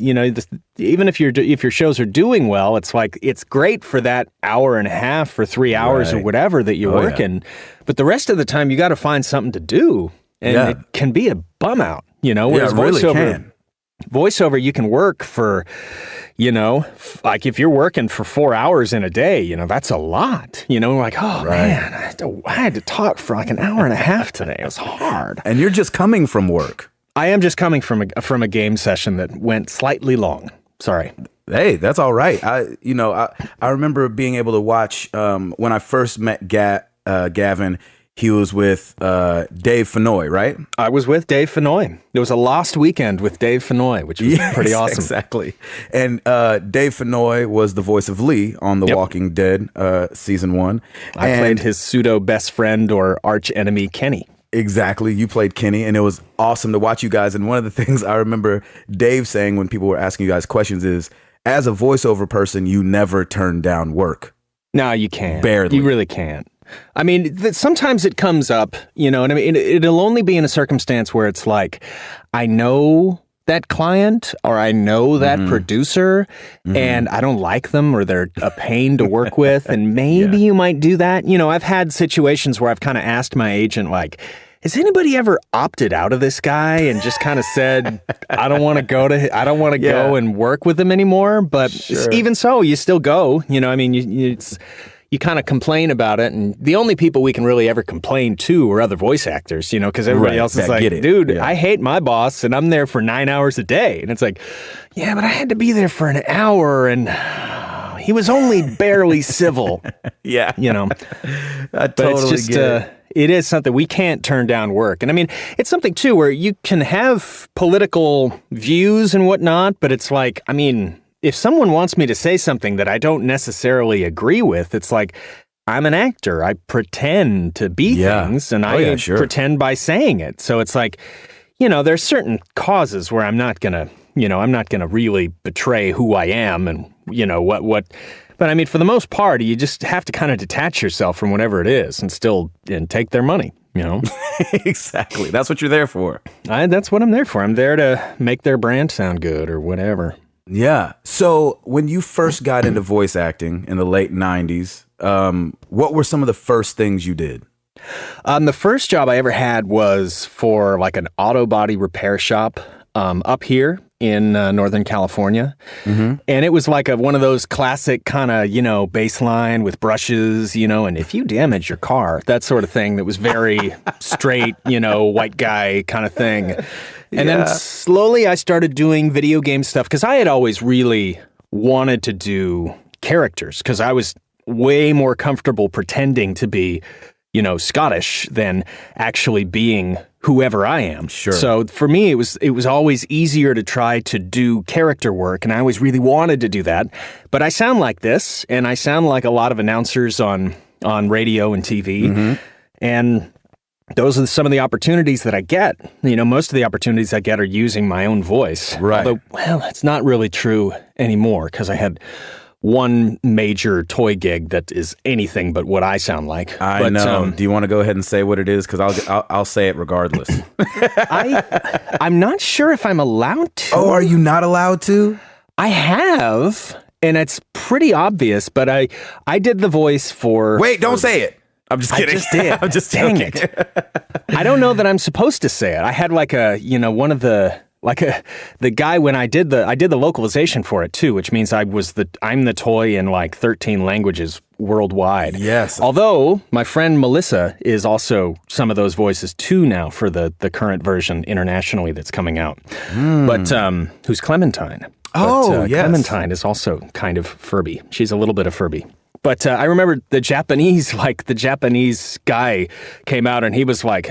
even if your shows are doing well, it's it's great for that hour and a half or 3 hours or whatever that you're working. Yeah. But the rest of the time, you got to find something to do. And it can be a bum out, whereas it really voiceover, can. voiceover, you can work for, like if you're working for 4 hours in a day, that's a lot. Like, oh man, I had to talk for like an hour and a half today. It was hard. And you're just coming from work. I am just coming from a game session that went slightly long. Sorry. Hey, that's all right. I remember being able to watch when I first met Gavin. He was with Dave Fennoy, right? I was with Dave Fennoy. It was a lost weekend with Dave Fennoy, which was pretty awesome. Exactly. And Dave Fennoy was the voice of Lee on The Walking Dead season 1. I played his pseudo best friend or arch enemy, Kenny. Exactly. You played Kenny, and it was awesome to watch you guys. And one of the things I remember Dave saying when people were asking you guys questions is, as a voiceover person, you never turn down work. No, you can't. Barely. You really can't. I mean, sometimes it comes up, and I mean, it'll only be in a circumstance where it's like, I know that client or I know that producer and I don't like them or they're a pain to work with. And maybe you might do that. I've had situations where I've kind of asked my agent, like, has anybody ever opted out of this guy and just kind of said, I don't want to go and work with him anymore. But even so, you still go, I mean, you kind of complain about it. And the only people we can really ever complain to are other voice actors, because everybody else is like, dude, I hate my boss and I'm there for 9 hours a day. And it's like, yeah, but I had to be there for an hour and he was only barely civil. I but it's just, it is something we can't turn down work. And I mean, it's something too where you can have political views and whatnot, but it's like, I mean, if someone wants me to say something that I don't necessarily agree with, it's like, I'm an actor. I pretend to be things and I pretend by saying it. So it's like, there's certain causes where I'm not going to really betray who I am and, what. But I mean, for the most part, you just have to kind of detach yourself from whatever it is and take their money, Exactly. That's what you're there for. That's what I'm there for. I'm there to make their brand sound good or whatever. Yeah. So when you first got into voice acting in the late 90s, what were some of the first things you did? The first job I ever had was for like an auto body repair shop up here in Northern California. And it was like one of those classic kind of, baseline with brushes, and if you damage your car, that sort of thing that was very straight, white guy kind of thing. And then slowly I started doing video game stuff because I had always really wanted to do characters because I was way more comfortable pretending to be, Scottish than actually being whoever I am. Sure. So for me, it was always easier to try to do character work, and I always really wanted to do that. But I sound like this, and I sound like a lot of announcers on radio and TV, and those are some of the opportunities that I get. Most of the opportunities I get are using my own voice. Right. Although, it's not really true anymore because I had one major toy gig that is anything but what I sound like. I know. Do you want to go ahead and say what it is? Because I'll say it regardless. I'm not sure if I'm allowed to. Oh, are you not allowed to? I have, and it's pretty obvious, but I did the voice for... Wait, don't say it. I'm just kidding. I just did. I'm just Dang joking. it. I don't know that I'm supposed to say it. I had like one of the... the guy when I did the localization for it too, which means I'm the toy in like 13 languages worldwide. Yes. Although my friend Melissa is also some of those voices too now for the current version internationally that's coming out. But who's Clementine? Yes. Clementine is also kind of Furby. She's a little bit of Furby. But I remember the Japanese guy came out and he was like,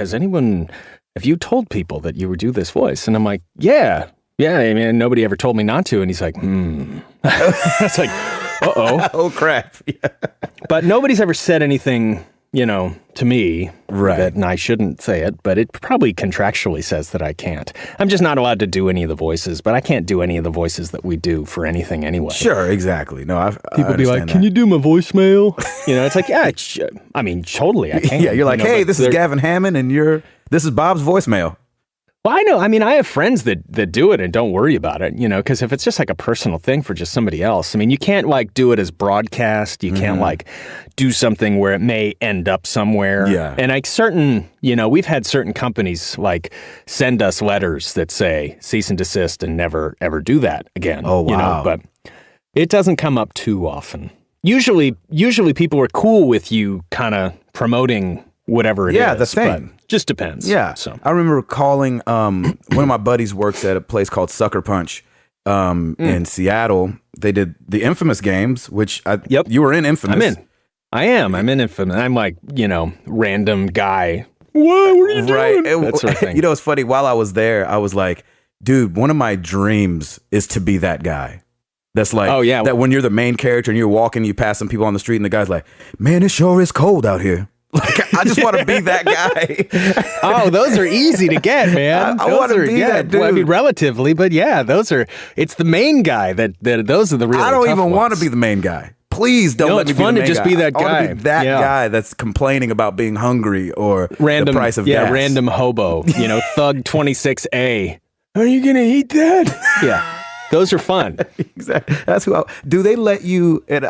have you told people that you would do this voice? And I'm like, yeah. I mean, nobody ever told me not to. And he's like, It's like, uh-oh. Oh, crap. Yeah. But nobody's ever said anything, to me right. that I shouldn't say it. But it probably contractually says that I can't. I'm just not allowed to do any of the voices. But I can't do any of the voices that we do for anything anyway. Sure, exactly. No, people be like, "Can you do my voicemail?" It's like, yeah. I mean, totally, I can. Yeah, you're like, hey, this is Gavin Hammon, and this is Bob's voicemail. Well, I know. I mean, I have friends that do it and don't worry about it, because if it's just like a personal thing for just somebody else, I mean, you can't like do it as broadcast. You can't like do something where it may end up somewhere. Yeah. And like we've had certain companies like send us letters that say cease and desist and never ever do that again. Oh, wow. But it doesn't come up too often. Usually people are cool with you kind of promoting whatever it is. Yeah, the thing. Just depends. Yeah. So I remember calling one of my buddies works at a place called Sucker Punch in Seattle. They did the Infamous games, which you were in Infamous. I'm in. I am. I'm in Infamous. I'm like, random guy. What are you doing? That sort of thing. It's funny. While I was there, I was like, dude, one of my dreams is to be that guy. That's like, that when you're the main character and you're walking, you pass some people on the street and the guy's like, man, it sure is cold out here. Like, I just want to be that guy. Oh, those are easy to get, man. I want to be that dude. Well, I mean, relatively, but yeah, it's the main guy that those are the real. I don't even want to be the main guy. Please don't let me be the main guy. It's fun to just be that guy. I want to be that guy that's complaining about being hungry or the price of gas. Yeah, random hobo, thug 26A. Are you going to eat that? Yeah. Those are fun. Exactly. That's who. Do they let you? And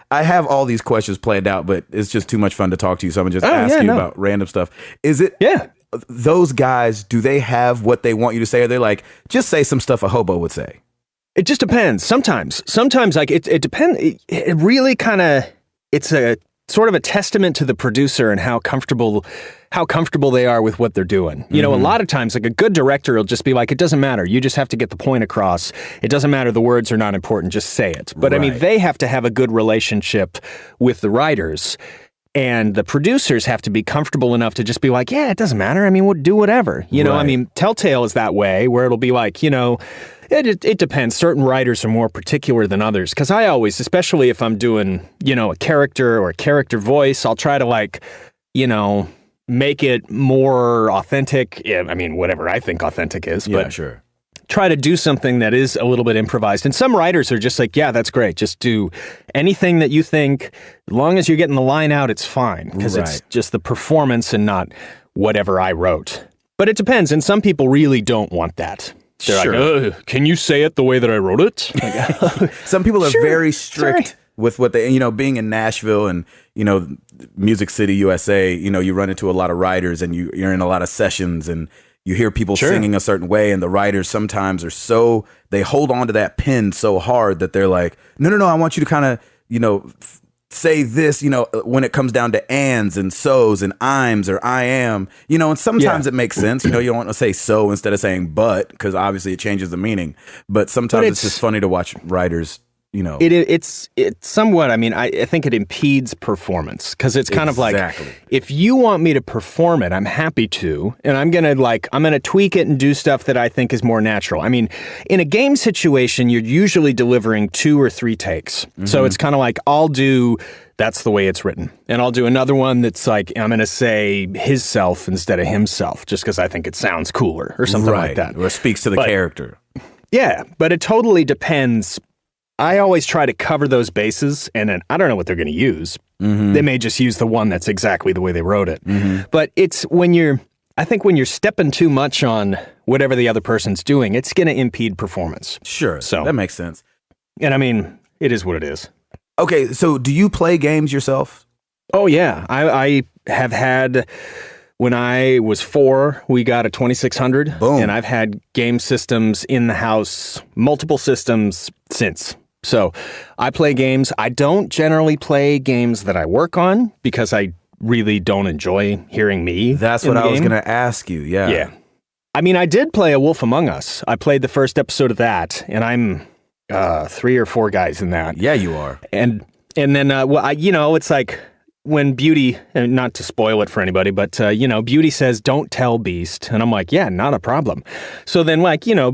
I have all these questions planned out, but it's just too much fun to talk to you. So I'm gonna just ask you about random stuff. Is it? Yeah. Those guys, do they have what they want you to say? Or they're like, just say some stuff a hobo would say? It just depends. Sometimes like it depends. It really kind of. It's a sort of a testament to the producer and how comfortable they are with what they're doing. A lot of times, like a good director will just be like, it doesn't matter. You just have to get the point across. It doesn't matter. The words are not important. Just say it. But I mean, they have to have a good relationship with the writers. And the producers have to be comfortable enough to just be like, yeah, it doesn't matter. I mean, we'll do whatever. I mean, Telltale is that way, where it'll be like, it depends. Certain writers are more particular than others. Because I always, especially if I'm doing, a character or a character voice, I'll try to like, make it more authentic. Yeah, I mean, whatever I think authentic is. Yeah, but sure. Try to do something that is a little bit improvised. And some writers are just like, yeah, that's great. Just do anything that you think, as long as you're getting the line out, it's fine. Because it's just the performance and not whatever I wrote. But it depends. And some people really don't want that. They're like, can you say it the way that I wrote it? Like, some people are very strict with what they, being in Nashville and, Music City, USA, you run into a lot of writers and you're in a lot of sessions and you hear people singing a certain way, and the writers sometimes are they hold on to that pen so hard that they're like, no, I want you to kind of, say this, when it comes down to ands and so's and I'ms or I am, and sometimes it makes sense. You don't want to say so instead of saying but, because obviously it changes the meaning. But sometimes it's just funny to watch writers, It's somewhat, I mean, I think it impedes performance because it's kind of like, if you want me to perform it, I'm happy to, and I'm going to tweak it and do stuff that I think is more natural. I mean, in a game situation, you're usually delivering 2 or 3 takes. Mm-hmm. So it's kind of like, that's the way it's written. And I'll do another one that's like, I'm going to say his self instead of himself, just because I think it sounds cooler or something like that. Or speaks to the character. Yeah, but it totally depends. I always try to cover those bases, and then I don't know what they're going to use. Mm-hmm. They may just use the one that's exactly the way they wrote it. Mm-hmm. But it's when you're stepping too much on whatever the other person's doing, it's going to impede performance. Sure, so that makes sense. And I mean, it is what it is. Okay, so do you play games yourself? Oh, yeah. I have had... When I was 4, we got a 2600. Boom. And I've had game systems in the house, multiple systems since. So I play games. I don't generally play games that I work on because I really don't enjoy hearing me. That's what I was going to ask you. Yeah. Yeah. I mean, I did play A Wolf Among Us. I played the first episode of that, and I'm 3 or 4 guys in that. Yeah, you are. And then, it's like... when Beauty, and not to spoil it for anybody, but, Beauty says, don't tell Beast. And I'm like, yeah, not a problem. So then,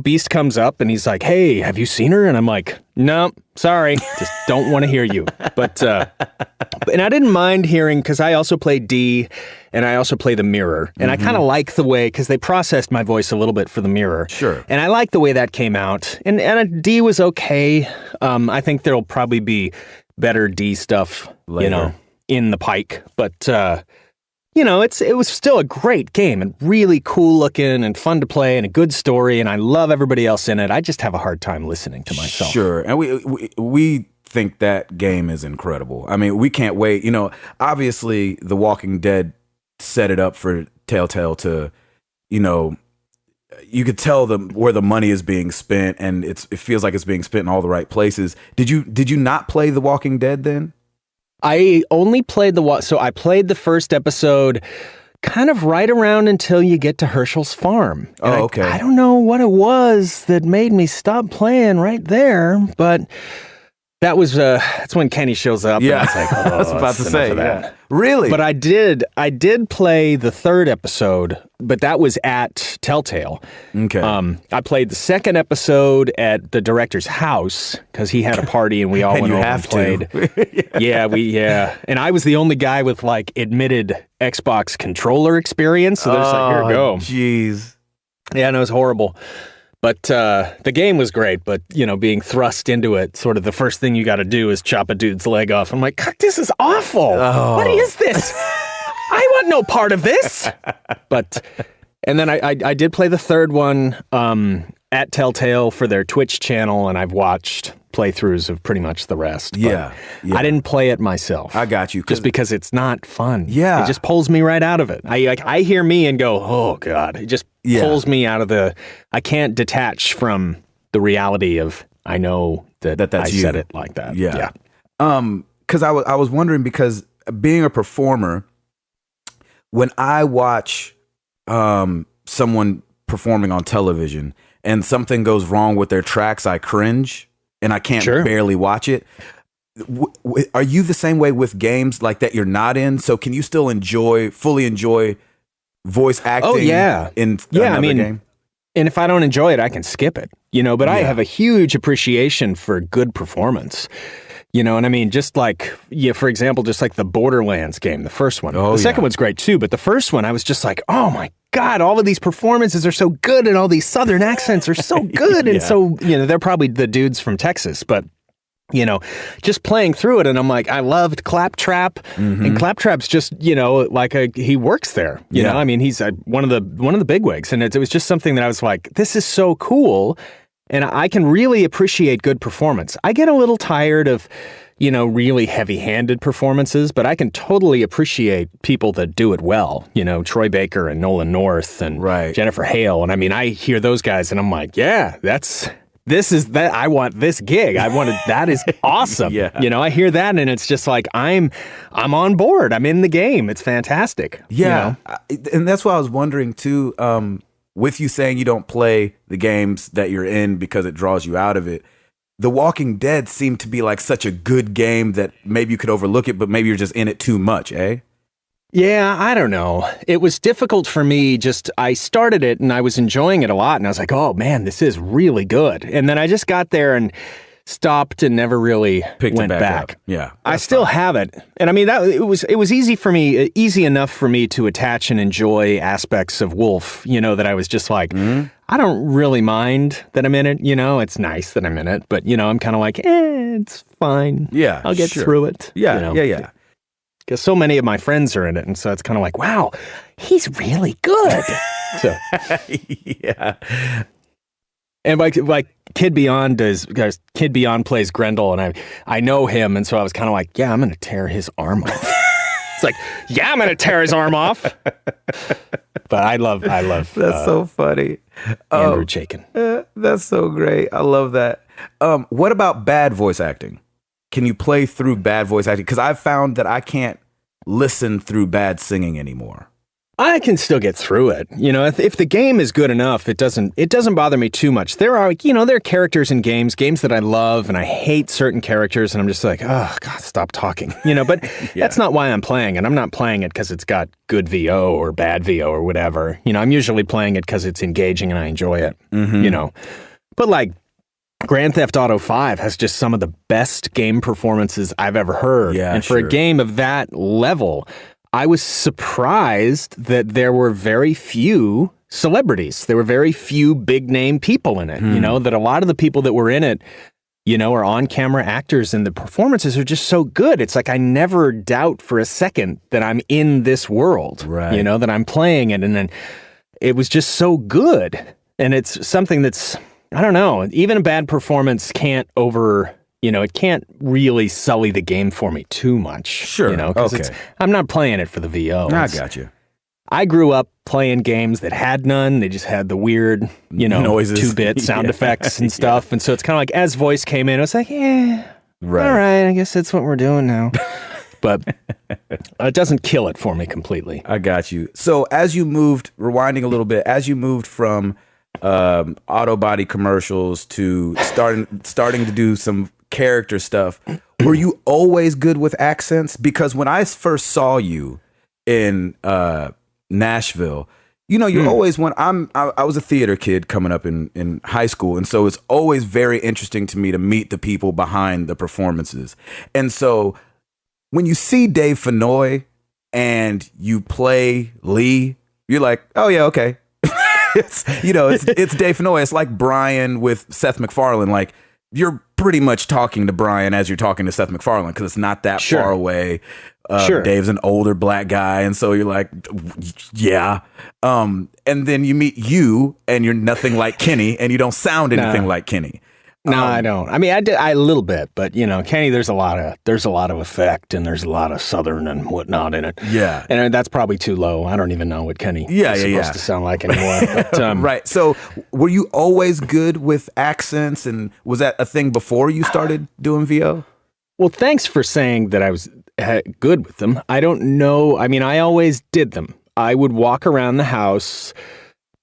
Beast comes up and he's like, hey, have you seen her? And I'm like, no, sorry, just don't want to hear you. But, and I didn't mind hearing, because I also play D, and I also play the Mirror. And I kind of like the way, because they processed my voice a little bit for the Mirror. Sure. And I like the way that came out. And D was okay. I think there'll probably be better D stuff, later. In the pike. But, it was still a great game and really cool looking and fun to play and a good story. And I love everybody else in it. I just have a hard time listening to myself. Sure. And we think that game is incredible. I mean, we can't wait. Obviously The Walking Dead set it up for Telltale to, you could tell where the money is being spent, and it feels like it's being spent in all the right places. Did you not play The Walking Dead then? I only played so I played the first episode kind of right around until you get to Herschel's farm. And okay. I don't know what it was that made me stop playing right there, but that was that's when Kenny shows up. Yeah, and it's like, I was about to say that. Yeah. Really? But I did play the third episode, but that was at Telltale. Okay. I played the second episode at the director's house because he had a party and we all went over and played. Yeah. And I was the only guy with admitted Xbox controller experience, so they're just like, here we go. Jeez. Yeah, no, it was horrible. But the game was great, but, being thrust into it, sort of the first thing you got to do is chop a dude's leg off. I'm like, this is awful. Oh. What is this? I want no part of this. And then I did play the third one at Telltale for their Twitch channel, and I've watched playthroughs of pretty much the rest. Yeah. I didn't play it myself. I got you. Just because it's not fun. Yeah. It just pulls me right out of it. I hear me and go, oh, God. It just pulls me out of I can't detach from the reality of, I know that's I said it like that. Yeah. Because I was wondering, because being a performer, when I watch someone performing on television and something goes wrong with their tracks, I cringe and I can't barely watch it. Are you the same way with games like that you're not in? So can you still fully enjoy voice acting? Oh, yeah. In another game? And if I don't enjoy it, I can skip it, but I have a huge appreciation for good performance. And I mean, just for example, just like the Borderlands game, the first one. The second one's great too, but the first one, I was just like, oh my God, all of these performances are so good and all these Southern accents are so good. And so, they're probably the dudes from Texas, but just playing through it, and I'm like, I loved Claptrap, and Claptrap's just, he works there. You know, I mean, he's one of the bigwigs, and it was just something that I was like, this is so cool, and I can really appreciate good performance. I get a little tired of, really heavy-handed performances, but I can totally appreciate people that do it well. Troy Baker and Nolan North and Jennifer Hale, and I mean, I hear those guys, and I'm like, yeah, this is that. I want this gig. That is awesome. I hear that and it's just like, I'm on board. I'm in the game. It's fantastic. Yeah. And that's why I was wondering too, with you saying you don't play the games that you're in because it draws you out of it. The Walking Dead seemed to be like such a good game that maybe you could overlook it, but maybe you're just in it too much, eh? Yeah, I don't know. It was difficult for me. I started it and I was enjoying it a lot. And I was like, oh man, this is really good. And then I just got there and stopped and never really went back. Yeah. I still have it. And I mean, it was easy enough for me to attach and enjoy aspects of Wolf, that I was just like, I don't really mind that I'm in it. It's nice that I'm in it, but I'm kind of like, it's fine. Yeah. I'll get through it. Yeah. Yeah. Because so many of my friends are in it, and so it's kind of like, wow, he's really good. So, yeah. And like Kid Beyond Kid Beyond plays Grendel, and I know him, and so I was kind of like, yeah, I'm going to tear his arm off. It's like, yeah, I'm going to tear his arm off. But I love. That's so funny. Andrew Chaikin. That's so great. I love that. What about bad voice acting? Can you play through bad voice acting? Because I've found that I can't listen through bad singing anymore. I can still get through it. If the game is good enough, it doesn't bother me too much. There are characters in games that I love, and I hate certain characters, and I'm just like, oh God, stop talking. But that's not why I'm playing, and I'm not playing it because it's got good VO or bad VO or whatever. I'm usually playing it because it's engaging and I enjoy it. But like Grand Theft Auto 5 has just some of the best game performances I've ever heard. Yeah, and for a game of that level, I was surprised that there were very few celebrities. There were very few big name people in it, that a lot of the people that were in it, or on-camera actors, and the performances are just so good. It's like I never doubt for a second that I'm in this world, right. That I'm playing it, and then it was just so good. And it's something that's, I don't know, even a bad performance can't it can't really sully the game for me too much. Sure, because I'm not playing it for the VO. I got you. I grew up playing games that had none. They just had the weird, noises, 2-bit sound effects and stuff. Yeah. And so it's kind of like, as voice came in, I was like, all right, I guess that's what we're doing now. But it doesn't kill it for me completely. I got you. So as you moved, rewinding a little bit, as you moved from auto body commercials to starting to do some character stuff, were you always good with accents? Because when I first saw you in Nashville, you always I was a theater kid coming up in high school, and so it's always very interesting to me to meet the people behind the performances. And so when you see Dave Fennoy and you play Lee, you're like, oh yeah, okay. it's Dave Fennoy. It's like Brian with Seth MacFarlane. Like, you're pretty much talking to Brian as you're talking to Seth MacFarlane, because it's not that far away. Sure. Dave's an older black guy, and so you're like, yeah. And then you meet you, and you're nothing like Kenny, and you don't sound anything like Kenny. No, I don't. I mean, I did a little bit, but Kenny, there's a lot of effect, and there's a lot of Southern and whatnot in it. Yeah, and that's probably too low. I don't even know what Kenny is supposed to sound like anymore. But, right. So, were you always good with accents, and was that a thing before you started doing VO? Well, thanks for saying that I was good with them. I don't know. I mean, I always did them. I would walk around the house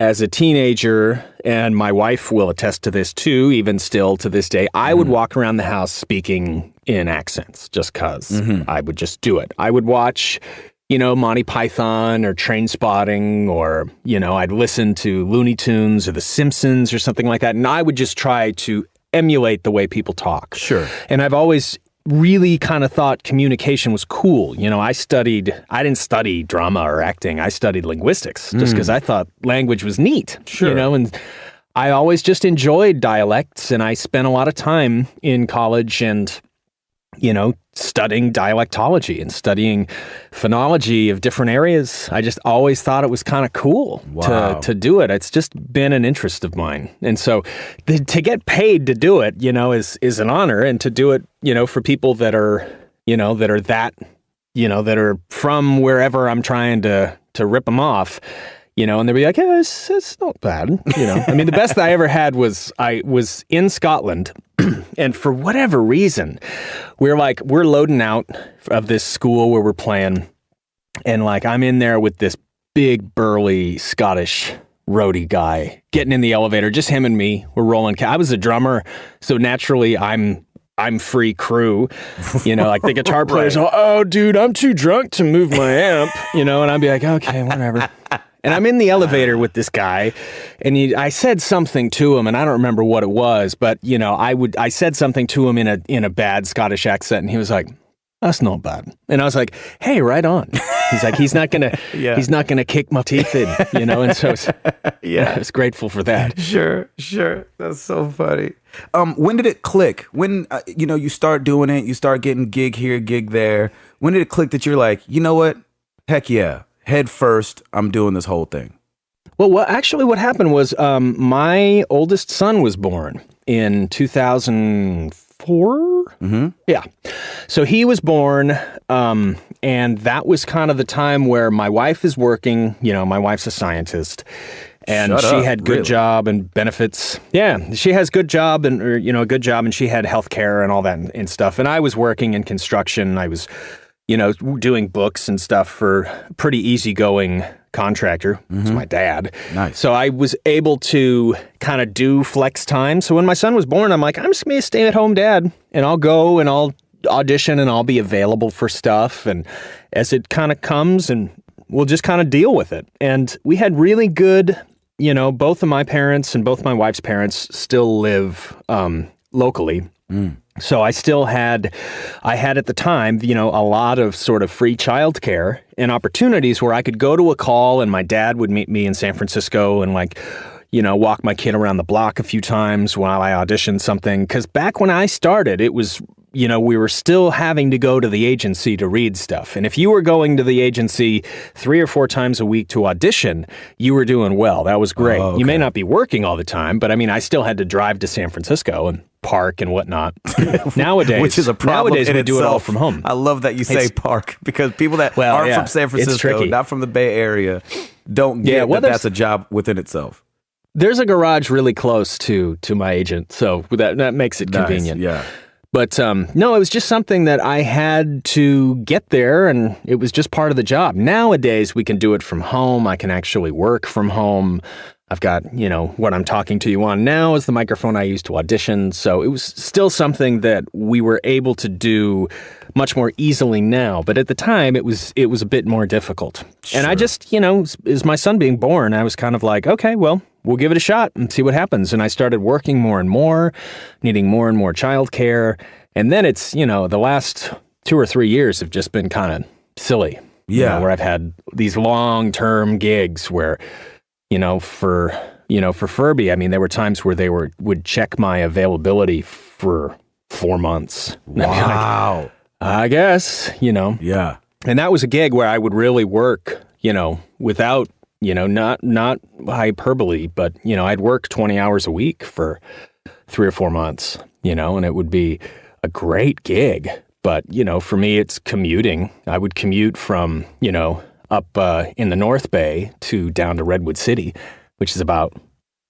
as a teenager, and my wife will attest to this too, even still to this day. I would walk around the house speaking in accents just because I would just do it. I would watch, Monty Python or Train Spotting, or, I'd listen to Looney Tunes or The Simpsons or something like that. And I would just try to emulate the way people talk. Sure. And I've always really kind of thought communication was cool. I didn't study drama or acting. I studied linguistics just because I thought language was neat. Sure. And I always just enjoyed dialects, and I spent a lot of time in college and, studying dialectology and studying phonology of different areas. I just always thought it was kind of cool to do it. It's just been an interest of mine. And so to get paid to do it, is an honor, and to do it, for people that are from wherever I'm trying to rip them off, and they'd be like, yeah, it's not bad. I mean, the best that I ever had was I was in Scotland, and for whatever reason, we're loading out of this school where we're playing, and I'm in there with this big burly Scottish roadie guy getting in the elevator, just him and me. We're rolling. I was a drummer, so naturally I'm free crew, the guitar players. Right. Oh, dude, I'm too drunk to move my amp, and I'd be like, okay, whatever. And I'm in the elevator with this guy, and I said something to him, and I don't remember what it was, but I said something to him in a bad Scottish accent, and he was like, "That's not bad." And I was like, "Hey, right on." He's like, he's not gonna kick my teeth in, And so, I was grateful for that. Sure. That's so funny. When did it click? When you start doing it, you start getting gig here, gig there. When did it click that you're like, you know what? Heck yeah. Head first, I'm doing this whole thing. Well, what happened was my oldest son was born in 2004. Mm-hmm. Yeah. So he was born, and that was kind of the time where my wife is working. My wife's a scientist, and she had good job and benefits. Yeah, she has good job and a good job, and she had health care and all that and stuff. And I was working in construction. I was doing books and stuff for a pretty easygoing contractor. It's my dad. Nice. So I was able to kind of do flex time. So when my son was born, I'm like, I'm just going to be a stay-at-home dad, and I'll go and I'll audition and I'll be available for stuff. And as it kind of comes, and we'll just kind of deal with it. And we had really good, both of my parents and both my wife's parents still live locally. So I had at the time, a lot of sort of free childcare and opportunities where I could go to a call, and my dad would meet me in San Francisco, and walk my kid around the block a few times while I auditioned something. Because back when I started, it was, we were still having to go to the agency to read stuff. And if you were going to the agency 3 or 4 times a week to audition, you were doing well. That was great. Oh, okay. You may not be working all the time, but I still had to drive to San Francisco and park and whatnot. Nowadays, which is a problem. Nowadays, in we itself. do it all from home. I love that you say park, because people that aren't from San Francisco, not from the Bay Area, don't get that that's a job within itself. There's a garage really close to my agent, so that makes it convenient. Yeah. But no, it was just something that I had to get there, and it was just part of the job. Nowadays, we can do it from home. I can actually work from home. I've got, what I'm talking to you on now is the microphone I use to audition. So it was still something that we were able to do much more easily now. But at the time, it was a bit more difficult. Sure. And I just, as my son being born, I was kind of like, okay, well, we'll give it a shot and see what happens. And I started working more and more, needing more and more childcare. And then it's, the last 2 or 3 years have just been kind of silly. Yeah. Where I've had these long-term gigs where, for Furby, there were times where they would check my availability for 4 months. Wow. I guess, Yeah. And that was a gig where I would really work, without, not hyperbole, but, I'd work 20 hours a week for 3 or 4 months, and it would be a great gig. But, for me, it's commuting. I would commute from, up in the North Bay to down to Redwood City, which is about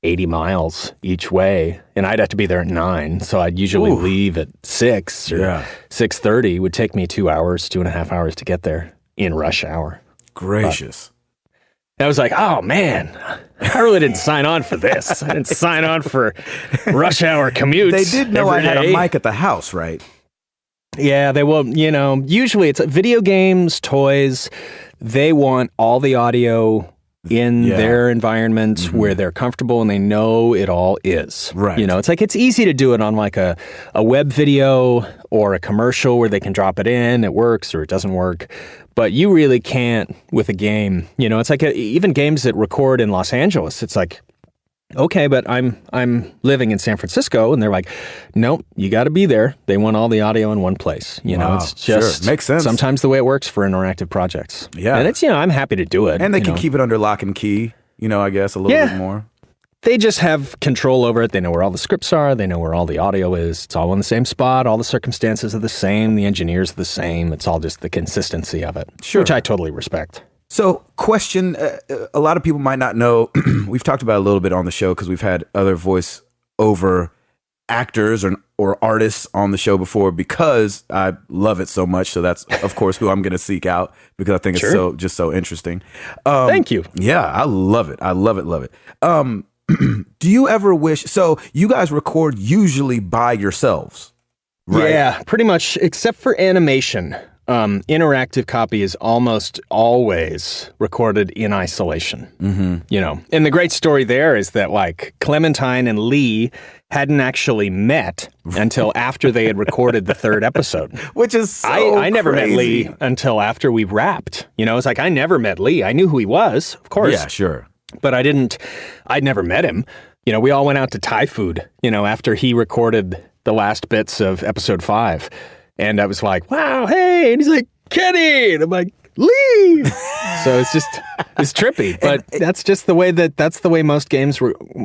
80 miles each way. And I'd have to be there at 9. So I'd usually leave at 6 or 6:30. It would take me 2 hours, 2.5 hours to get there in rush hour. Gracious. But I was like, oh, man, I really didn't sign on for this. I didn't sign on for rush hour commutes. They did know I had a mic at the house, right? Yeah, they will. Usually it's video games, toys. They want all the audio in their environment where they're comfortable and they know it all is. Right. It's easy to do it on like a web video or a commercial where they can drop it in, it works or it doesn't work. But you really can't with a game. It's like even games that record in Los Angeles, it's like, okay, but I'm living in San Francisco, and they're like, nope, you got to be there. They want all the audio in one place. Wow, it's just makes sense. Sometimes the way it works for interactive projects. Yeah, and it's I'm happy to do it, and they can keep it under lock and key. I guess a little bit more. They just have control over it. They know where all the scripts are. They know where all the audio is. It's all in the same spot. All the circumstances are the same. The engineers are the same. It's all just the consistency of it, which I totally respect. So, question, a lot of people might not know, we've talked about it a little bit on the show because we've had other voice-over actors or artists on the show before because I love it so much. So that's, of course, who I'm going to seek out because I think it's just so interesting. Thank you. Yeah, I love it. I love it. Do you ever wish, so you guys record usually by yourselves, right? Yeah, pretty much, except for animation. Interactive copy is almost always recorded in isolation. And the great story there is that like Clementine and Lee hadn't actually met until after they had recorded the 3rd episode. Which is so I never met crazy. Lee until after we wrapped. It's like I never met Lee. I knew who he was, of course. Yeah, sure. But I'd never met him. We all went out to Thai food, after he recorded the last bits of episode 5. And I was like, wow, hey. And he's like, Kenny. And I'm like, Lee. So it's trippy. But that's just the way most games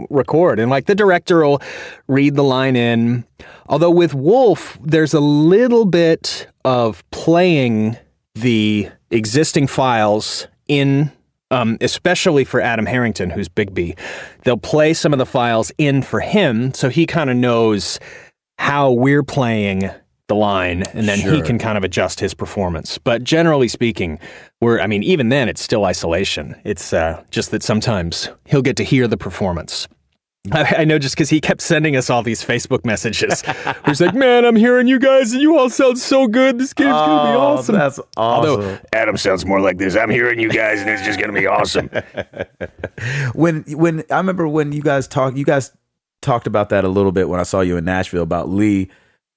record. And like the director will read the line in. Although with Wolf, there's a little bit of playing the existing files in, especially for Adam Harrington, who's Bigby. They'll play some of the files in for him. So he kind of knows how we're playing the line, and then he can kind of adjust his performance. But generally speaking, even then, it's still isolation. It's just that sometimes he'll get to hear the performance. I know just because he kept sending us all these Facebook messages. He's like, man, I'm hearing you guys, and you all sound so good. This game's going to be awesome. That's awesome. Although Adam sounds more like this. I'm hearing you guys, and it's just going to be awesome. When I remember when you guys talked about that a little bit when I saw you in Nashville about Lee,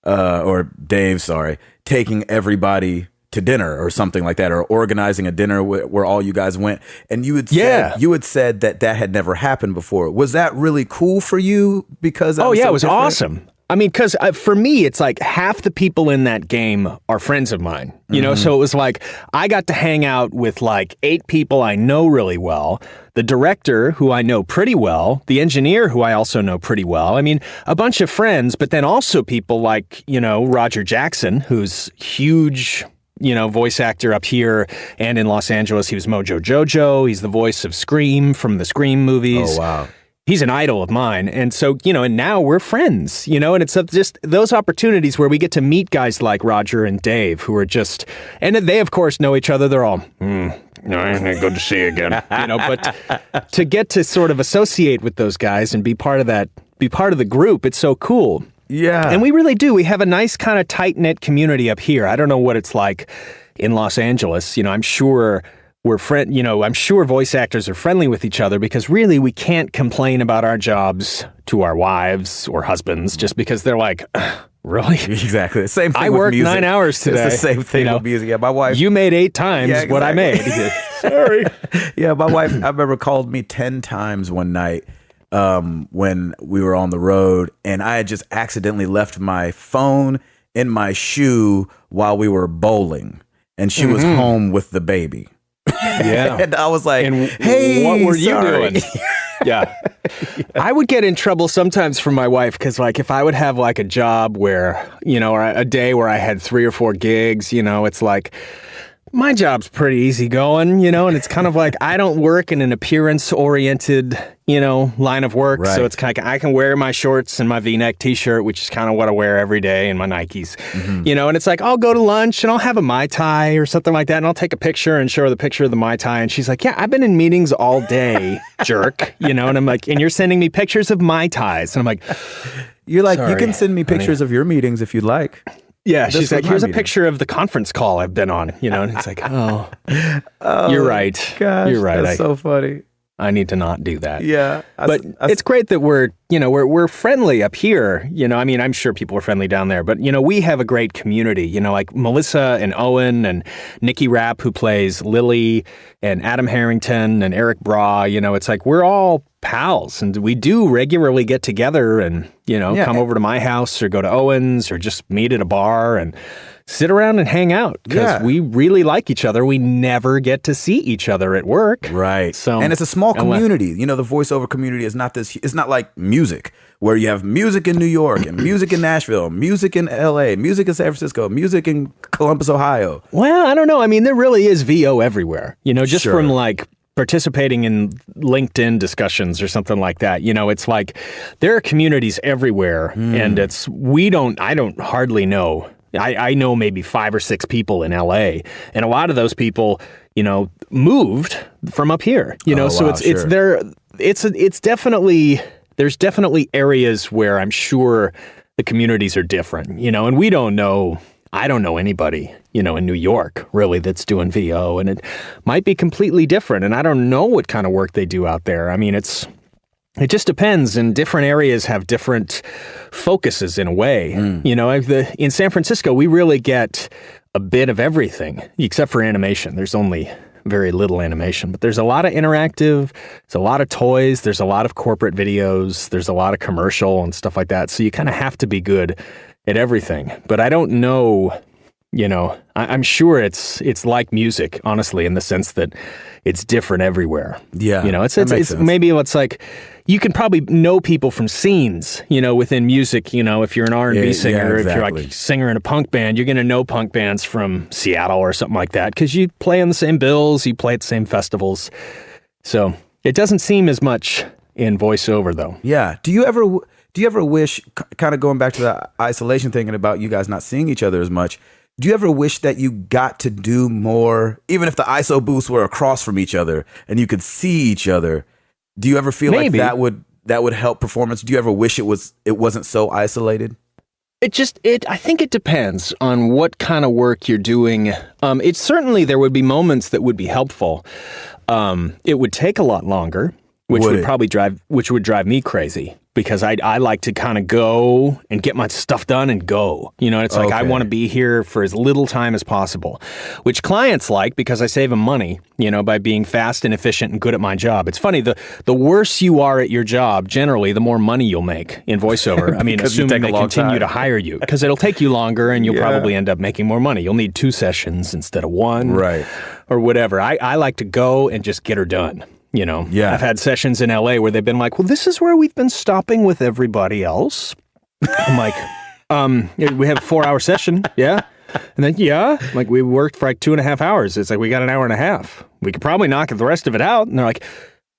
or Dave, sorry, taking everybody to dinner or something like that, or organizing a dinner where all you guys went, and you had said that had never happened before. Was that really cool for you? Because it was awesome. I mean, because for me, it's like half the people in that game are friends of mine, you know? So it was like, I got to hang out with like 8 people I know really well, the director who I know pretty well, the engineer who I also know pretty well. I mean, a bunch of friends, but then also people like, you know, Roger Jackson, who's huge, you know, voice actor up here and in Los Angeles. He was Mojo Jojo. He's the voice of Scream from the Scream movies. Oh, wow. He's an idol of mine. And so, you know, and now we're friends, you know, and it's just those opportunities where we get to meet guys like Roger and Dave, who are just, and they of course know each other. They're all, good to see you again, you know, but to get to sort of associate with those guys and be part of the group, it's so cool. Yeah. And we really do. We have a nice kind of tight-knit community up here. I don't know what it's like in Los Angeles. You know, I'm sure I'm sure voice actors are friendly with each other because really we can't complain about our jobs to our wives or husbands just because they're like, really? Exactly. The same thing I with worked music. 9 hours today. It's the same thing with music. Yeah, my wife. You made 8 times what I made. Sorry. Yeah, my wife, I remember, called me 10 times one night when we were on the road, and I had just accidentally left my phone in my shoe while we were bowling, and she was home with the baby. Yeah. And I was like, hey, what were you doing? Yeah. I would get in trouble sometimes from my wife because, like, if I would have like a job where, you know, or a day where I had 3 or 4 gigs, you know, it's like, my job's pretty easy going, you know, and it's kind of like I don't work in an appearance-oriented, you know, line of work. Right. So it's kind of, I can wear my shorts and my V-neck T-shirt, which is kind of what I wear every day, and my Nikes, you know, and it's like I'll go to lunch and I'll have a Mai Tai or something like that, and I'll take a picture and show her the picture of the Mai Tai, and she's like, yeah, I've been in meetings all day, jerk, you know, and I'm like, and you're sending me pictures of Mai Tais, and I'm like, you're like, sorry, you can send me pictures of your meetings if you'd like. Yeah, she's like, here's a picture of the conference call I've been on, you know, and it's like, oh, you're right. Gosh, you're right. That's so funny. I need to not do that. Yeah. But it's great that we're friendly up here. You know, I mean, I'm sure people are friendly down there, but, you know, we have a great community, you know, like Melissa and Owen and Nikki Rapp, who plays Lily, and Adam Harrington and Eric Bra, you know, it's like we're all pals, and we do regularly get together and, you know, come over to my house or go to Owen's or just meet at a bar and sit around and hang out because we really like each other. We never get to see each other at work. Right. So, and it's a small community. You know, the voiceover community is not it's not like music where you have music in New York and music in Nashville, music in LA, music in San Francisco, music in Columbus, Ohio. Well, I don't know. I mean, there really is VO everywhere, you know, just from like participating in LinkedIn discussions or something like that. You know, it's like there are communities everywhere, and I don't hardly know. I know maybe 5 or 6 people in LA, and a lot of those people, you know, moved from up here, you know, so it's definitely, there's definitely areas where I'm sure the communities are different, you know, and I don't know anybody, you know, in New York really that's doing VO, and it might be completely different, and I don't know what kind of work they do out there. I mean, it just depends, and different areas have different focuses in a way. You know, in San Francisco, we really get a bit of everything, except for animation. There's only very little animation, but there's a lot of interactive, there's a lot of toys, there's a lot of corporate videos, there's a lot of commercial and stuff like that. So you kind of have to be good at everything. But I don't know, you know, I'm sure it's like music, honestly, in the sense that it's different everywhere. Yeah. You know, it's maybe it's like you can probably know people from scenes, you know, within music, you know, if you're an R&B singer, if you're like a singer in a punk band, you're going to know punk bands from Seattle or something like that because you play on the same bills, you play at the same festivals. So it doesn't seem as much in voiceover, though. Yeah. Do you ever wish, kind of going back to the isolation thing and about you guys not seeing each other as much, do you ever wish that you got to do more, even if the ISO booths were across from each other and you could see each other? Do you ever feel like that would help performance? Do you ever wish it wasn't so isolated? I think it depends on what kind of work you're doing. It certainly, there would be moments that would be helpful. It would take a lot longer, which would drive me crazy. because I like to kind of go and get my stuff done and go. It's like I want to be here for as little time as possible, which clients like because I save them money, by being fast and efficient and good at my job. It's funny, the worse you are at your job, generally, the more money you'll make in voiceover. I mean, assuming they continue to hire you, because it'll take you longer and you'll probably end up making more money. You'll need 2 sessions instead of 1. Right. Or whatever. I like to go and just get her done. I've had sessions in LA where they've been like, well, this is where we've been stopping with everybody else. I'm like, we have a 4-hour session. Yeah. And then, I'm like, we worked for like 2.5 hours. It's like, we got an hour and a half. We could probably knock the rest of it out. And they're like,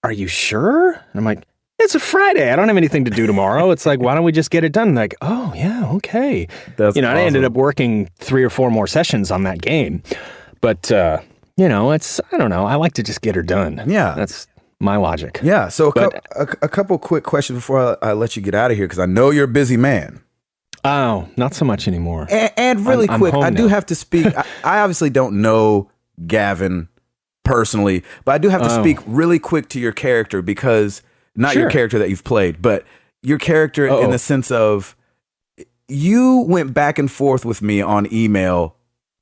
are you sure? And I'm like, it's a Friday. I don't have anything to do tomorrow. It's like, why don't we just get it done? And they're like, oh yeah. Okay. That's awesome. I ended up working 3 or 4 more sessions on that game. But, it's, I don't know. I like to just get her done. Yeah. That's my logic. Yeah. So a couple quick questions before I let you get out of here, because I know you're a busy man. Oh, not so much anymore. And really quick, I do now. have to speak. I obviously don't know Gavin personally, but I do have to speak really quick to your character, because not your character that you've played, but your character in the sense of you went back and forth with me on email,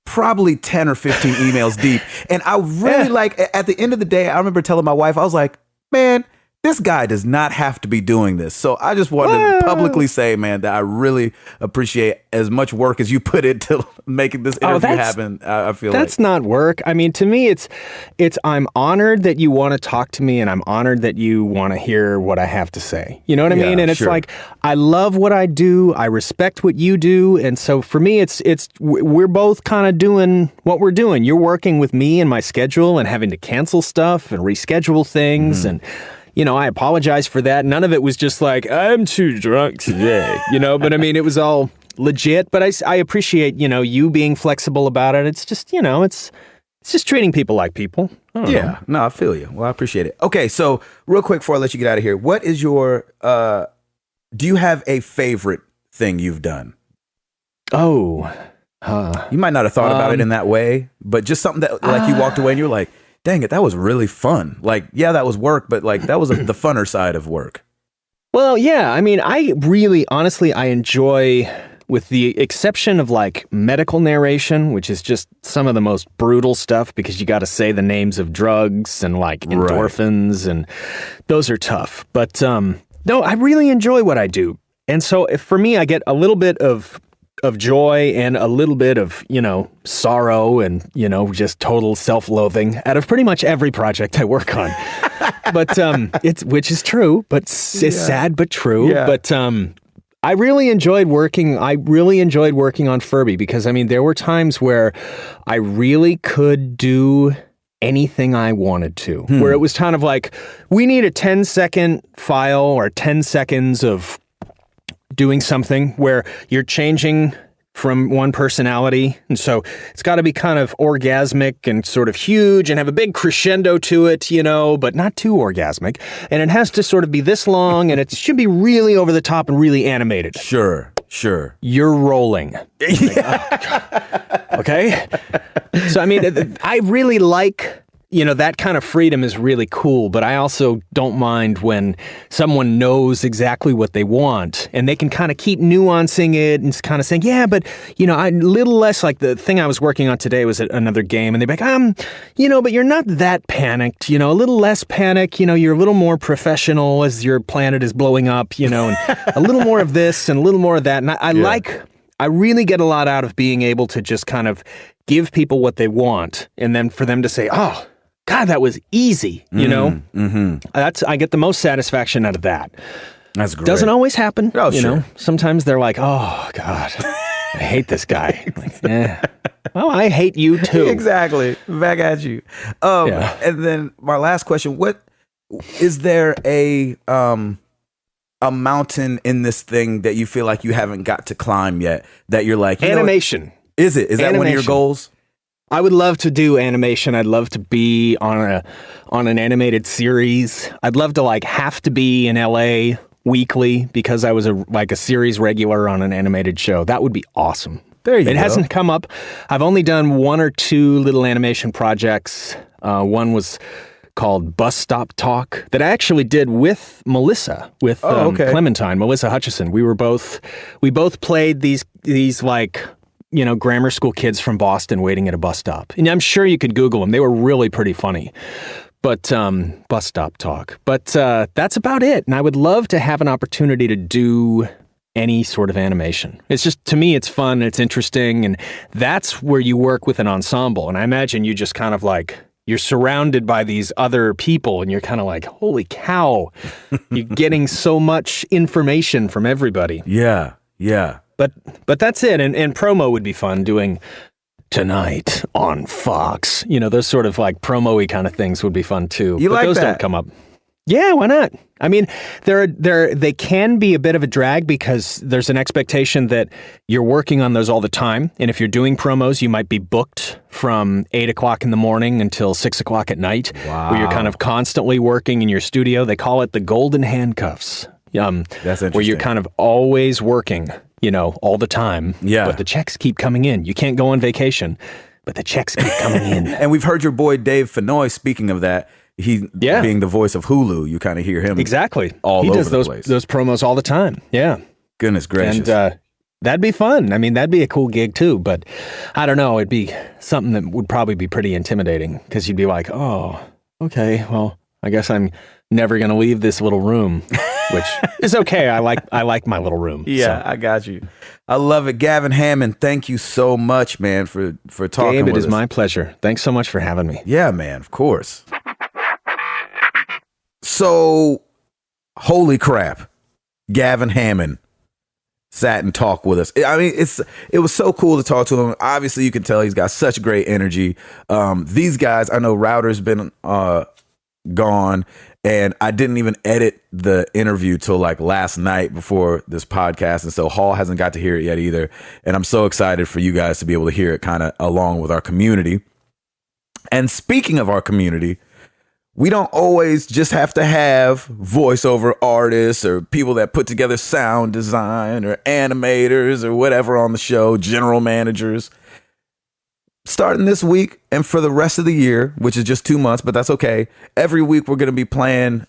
probably 10 or 15 emails deep. And I really at the end of the day, I remember telling my wife, I was like, man, this guy does not have to be doing this. So I just wanted to publicly say, man, that I really appreciate as much work as you put into making this interview happen. I feel that's not work. I mean, to me, it's I'm honored that you want to talk to me, and I'm honored that you want to hear what I have to say. You know what I mean? And it's like, I love what I do. I respect what you do. And so for me, it's we're both kind of doing what we're doing. You're working with me and my schedule and having to cancel stuff and reschedule things. And I apologize for that. None of it was just like, I'm too drunk today, but I mean, it was all legit. But I appreciate, you being flexible about it. It's just, it's just treating people like people. I don't know. No, I feel you. Well, I appreciate it. Okay. So real quick before I let you get out of here, what is your, do you have a favorite thing you've done? You might not have thought about it in that way, but just something that like you walked away and you're like, dang it, that was really fun. Like, yeah, that was work, but like that was the funner side of work. Well, yeah. I mean, I really, honestly, I enjoy, with the exception of like medical narration, which is just some of the most brutal stuff because you got to say the names of drugs and like endorphins, and those are tough. But no, I really enjoy what I do. And so for me, I get a little bit of joy and a little bit of, sorrow and, just total self-loathing out of pretty much every project I work on. But which is true, but it's sad but true. Yeah. But I really enjoyed working on Furby, because I mean, there were times where I really could do anything I wanted to, where it was kind of like, we need a 10-second file or 10 seconds of doing something where you're changing from one personality. And so it's got to be kind of orgasmic and sort of huge and have a big crescendo to it, but not too orgasmic. And it has to sort of be this long, and it should be really over the top and really animated. Sure. You're rolling. Like, okay. So, I mean, I really like, that kind of freedom is really cool, but I also don't mind when someone knows exactly what they want and they can kind of keep nuancing it and kind of saying, yeah, but, a little less. Like the thing I was working on today was another game, and they'd be like, but you're not that panicked, a little less panic, you're a little more professional as your planet is blowing up, and a little more of this and a little more of that. And I really get a lot out of being able to just kind of give people what they want, and then for them to say, oh, God, that was easy, I get the most satisfaction out of that. That's great. Doesn't always happen. Oh, sure. Sometimes they're like, oh, God, I hate this guy. Like, well, I hate you too. Exactly. Back at you. And then my last question, what is there a mountain in this thing that you feel like you haven't got to climb yet, that you're like, animation. Is that one of your goals? I would love to do animation. I'd love to be on an animated series. I'd love to have to be in LA weekly because I was a series regular on an animated show. That would be awesome. There you go. It hasn't come up. I've only done 1 or 2 little animation projects. One was called Bus Stop Talk that I actually did with Melissa, with Clementine, Melissa Hutchison. We both played these like, grammar school kids from Boston waiting at a bus stop. And I'm sure you could Google them. They were really pretty funny. But Bus Stop Talk. But that's about it. And I would love to have an opportunity to do any sort of animation. It's just, to me, it's fun, it's interesting, and that's where you work with an ensemble. And I imagine you just kind of like, you're surrounded by these other people, and you're kind of like, holy cow, you're getting so much information from everybody. Yeah. But that's it. And promo would be fun, doing tonight on Fox. Those sort of like promo-y kind of things would be fun too. You but like those that? Don't come up. Yeah, why not? I mean, they can be a bit of a drag because there's an expectation that you're working on those all the time. And if you're doing promos, you might be booked from 8 o'clock in the morning until 6 o'clock at night. Wow. Where you're kind of constantly working in your studio. They call it the golden handcuffs. That's interesting. Where you're kind of always working, all the time. Yeah. But the checks keep coming in. You can't go on vacation, but the checks keep coming in. And we've heard your boy Dave Fenoy, speaking of that, being the voice of Hulu, you kind of hear him exactly all he over does the those place. those promos all the time. Yeah. Goodness gracious. And that'd be fun. I mean, that'd be a cool gig too, but I don't know, it'd be something that would probably be pretty intimidating because you'd be like, oh, okay, well, I guess I'm never going to leave this little room, which is okay. I like my little room. Yeah, so. I got you. I love it. Gavin Hammon, thank you so much, man, for talking Dave, with us. it is my pleasure. Thanks so much for having me. Yeah, man, of course. So, holy crap, Gavin Hammon sat and talked with us. I mean, it was so cool to talk to him. Obviously, you can tell he's got such great energy. These guys, I know Router's been gone, and I didn't even edit the interview till like last night before this podcast, and so Hall hasn't got to hear it yet either. And I'm so excited for you guys to be able to hear it kind of along with our community. And speaking of our community, we don't always just have to have voiceover artists or people that put together sound design or animators or whatever on the show, general managers. Starting this week and for the rest of the year, which is just 2 months, but that's okay. Every week we're going to be playing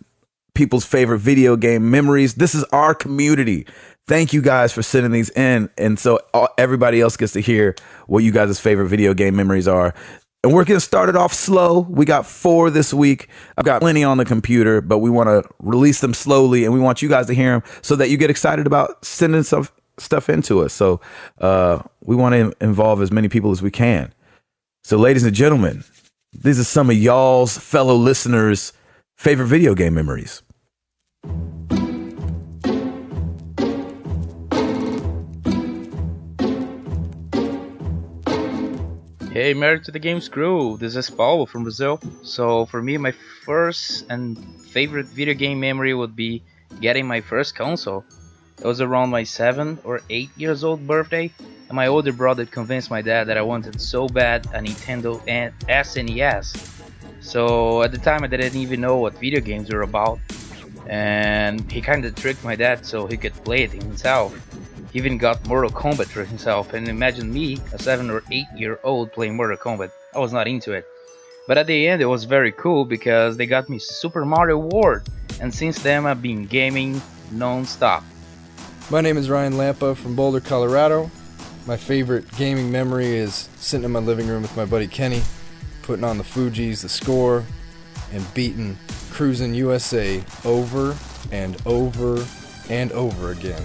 people's favorite video game memories. This is our community. Thank you guys for sending these in. And so everybody else gets to hear what you guys' favorite video game memories are. And we're going to start it off slow. We got 4 this week. I've got plenty on the computer, but we want to release them slowly, and we want you guys to hear them so that you get excited about sending some stuff into us. So we want to involve as many people as we can. So ladies and gentlemen, these are some of y'all's fellow listeners' favorite video game memories. Hey, Married to the Games crew, this is Paulo from Brazil. So for me, my first and favorite video game memory would be getting my first console. It was around my 7 or 8 years old birthday, and my older brother convinced my dad that I wanted so bad a Nintendo SNES. So at the time I didn't even know what video games were about, and he kinda tricked my dad so he could play it himself. He even got Mortal Kombat for himself, and imagine me, a 7 or 8 year old, playing Mortal Kombat. I was not into it. But at the end it was very cool because they got me Super Mario World, and since then I've been gaming non-stop. My name is Ryan Lampa from Boulder, Colorado. My favorite gaming memory is sitting in my living room with my buddy Kenny, putting on the Fuji's, the Score, and beating Cruisin' USA over and over and over again.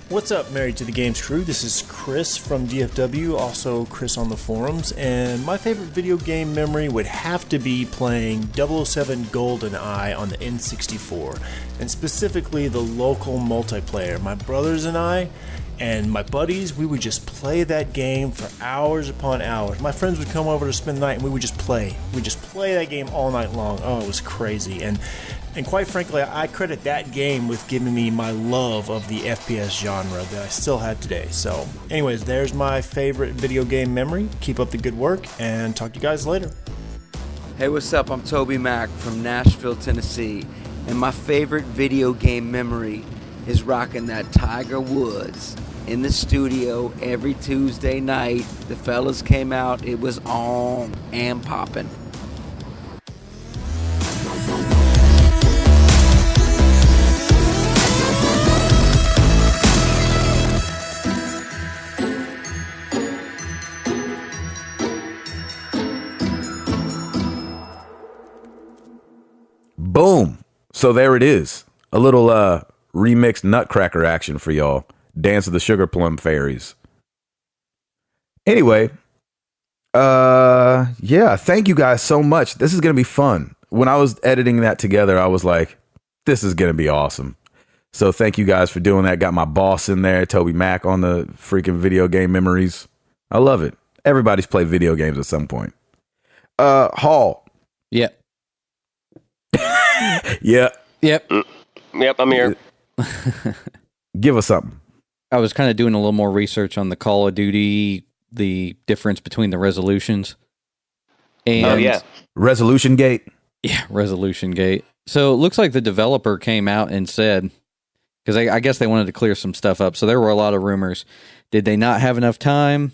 What's up, Married to the Games crew? This is Chris from DFW, also Chris on the forums, and my favorite video game memory would have to be playing 007 GoldenEye on the N64, and specifically the local multiplayer. My brothers and I and my buddies, we would just play that game for hours upon hours. My friends would come over to spend the night and we would just play. We'd just play that game all night long. Oh, it was crazy. And quite frankly, I credit that game with giving me my love of the FPS genre that I still have today. So anyways, there's my favorite video game memory. Keep up the good work and talk to you guys later. Hey, what's up? I'm Toby Mack from Nashville, Tennessee. And my favorite video game memory is rocking that Tiger Woods in the studio every Tuesday night. The fellas came out, it was on and popping. Boom. So there it is. A little remixed Nutcracker action for y'all. Dance of the Sugar Plum Fairies. Anyway, yeah, thank you guys so much. This is going to be fun. When I was editing that together, I was like, this is going to be awesome. So thank you guys for doing that. Got my boss in there, Toby Mac, on the freaking video game memories. I love it. Everybody's played video games at some point. Hall. Yep. Yeah. Yep. Yep, I'm here. Give us something. I was kind of doing a little more research on the Call of Duty, the difference between the resolutions. And Resolutiongate. Yeah, Resolutiongate. So it looks like the developer came out and said, because I guess they wanted to clear some stuff up. So there were a lot of rumors. Did they not have enough time?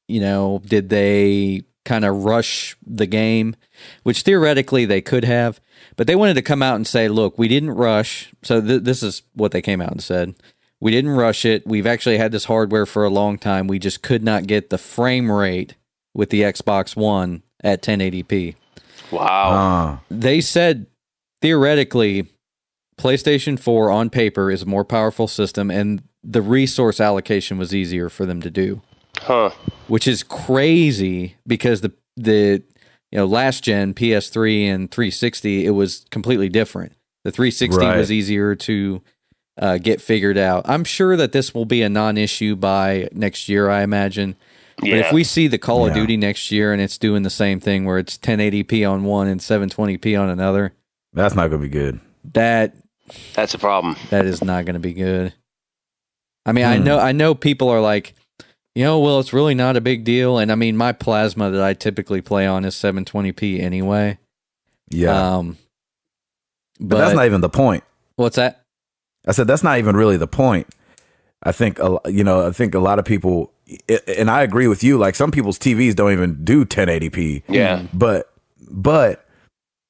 You know, did they kind of rush the game? Which theoretically they could have. But they wanted to come out and say, look, we didn't rush. So this is what they came out and said. We didn't rush it. We've actually had this hardware for a long time. We just could not get the frame rate with the Xbox One at 1080p. Wow. They said, theoretically, PlayStation 4 on paper is a more powerful system, and the resource allocation was easier for them to do. Huh. Which is crazy because the last gen PS3 and 360, it was completely different. The 360 was easier to get figured out. I'm sure that this will be a non-issue by next year, I imagine. Yeah. But if we see the Call of Duty next year and it's doing the same thing where it's 1080p on one and 720p on another, that's not going to be good. That's a problem. That is not going to be good. I mean, I know people are like, well, it's really not a big deal. And I mean, my plasma that I typically play on is 720p anyway. Yeah. But that's not even the point. What's that? I said, that's not even really the point. I think, a lot of people, and I agree with you, like some people's TVs don't even do 1080p. Yeah. But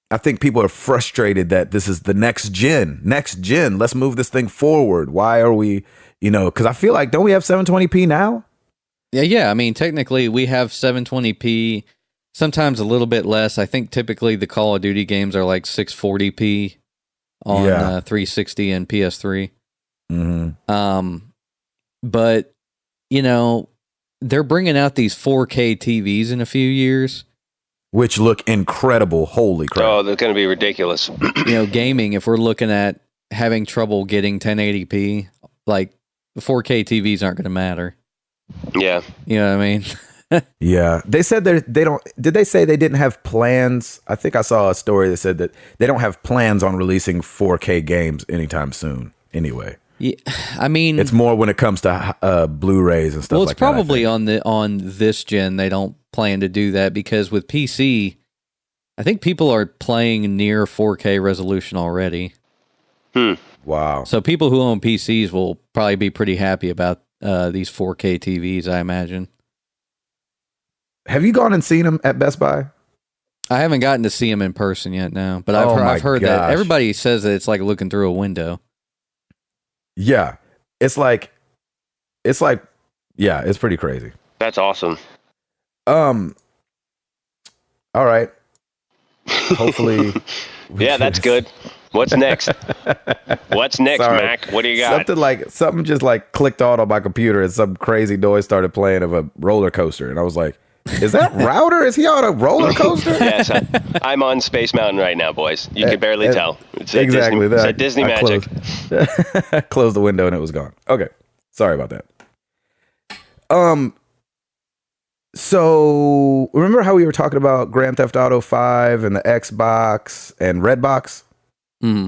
I think people are frustrated that this is the next gen. Let's move this thing forward. Why are we, because I feel like, don't we have 720p now? Yeah. I mean, technically we have 720p, sometimes a little bit less. I think typically the Call of Duty games are like 640p on 360 and PS3. Mm-hmm. But, they're bringing out these 4K TVs in a few years. Which look incredible. Holy crap. Oh, they're going to be ridiculous. Gaming, if we're looking at having trouble getting 1080p, like the 4K TVs aren't going to matter. Yeah. You know what I mean? Yeah. They said they don't, did they say they didn't have plans? I think I saw a story that said that they don't have plans on releasing 4K games anytime soon anyway. Yeah, I mean, it's more when it comes to Blu-rays and stuff like that. Well, it's probably on this gen they don't plan to do that because with PC, I think people are playing near 4K resolution already. Wow. So people who own PCs will probably be pretty happy about these 4K TVs, I imagine. Have you gone and seen them at Best Buy? I haven't gotten to see them in person yet, no. But I've heard that everybody says that it's like looking through a window. Yeah, it's like, yeah, it's pretty crazy. That's awesome. All right. Hopefully. Yeah, that's good. What's next? What's next, Sorry. Mac? What do you got? Something just like clicked on my computer and some crazy noise started playing of a roller coaster. And I was like, is that Router? Is he on a roller coaster? Yes, I'm on Space Mountain right now, boys. You can barely tell. It's exactly. Disney, it's Disney magic. I closed the window and it was gone. Okay. Sorry about that. So remember how we were talking about Grand Theft Auto 5 and the Xbox and Redbox? Mm-hmm.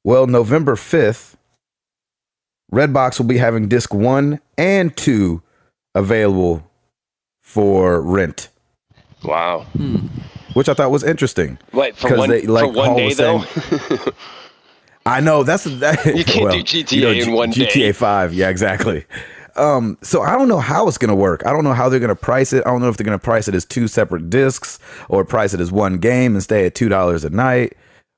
Well, November 5th, Redbox will be having disc 1 and 2 available for rent. Wow. Which I thought was interesting. Wait, for one day though? I know that's that. You can't do GTA in one day. GTA 5, yeah, exactly. So I don't know how it's gonna work. I don't know how they're gonna price it. I don't know if they're gonna price it as 2 separate discs or price it as one game and stay at $2 a night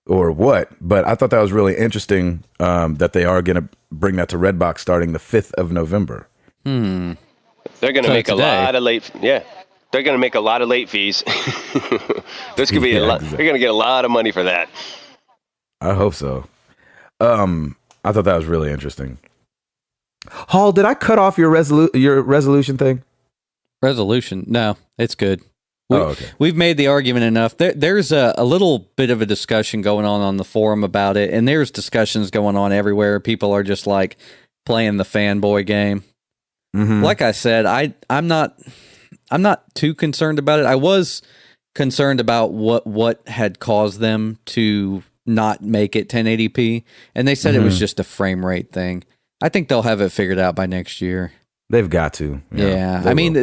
or what. But I thought that was really interesting that they are gonna bring that to Redbox starting the 5th of November. They're gonna make a lot of late. Yeah. They're going to make a lot of late fees. There's going to be a lot. They're going to get a lot of money for that. I hope so. I thought that was really interesting. Hall, did I cut off your resolution thing? Resolution? No, it's good. Okay. We've made the argument enough. There's a little bit of a discussion going on the forum about it, and there's discussions going on everywhere. People are just like playing the fanboy game. Mm-hmm. Like I said, I'm not too concerned about it. I was concerned about what had caused them to not make it 1080p, and they said it was just a frame rate thing. I think they'll have it figured out by next year. They've got to. Yeah. I mean,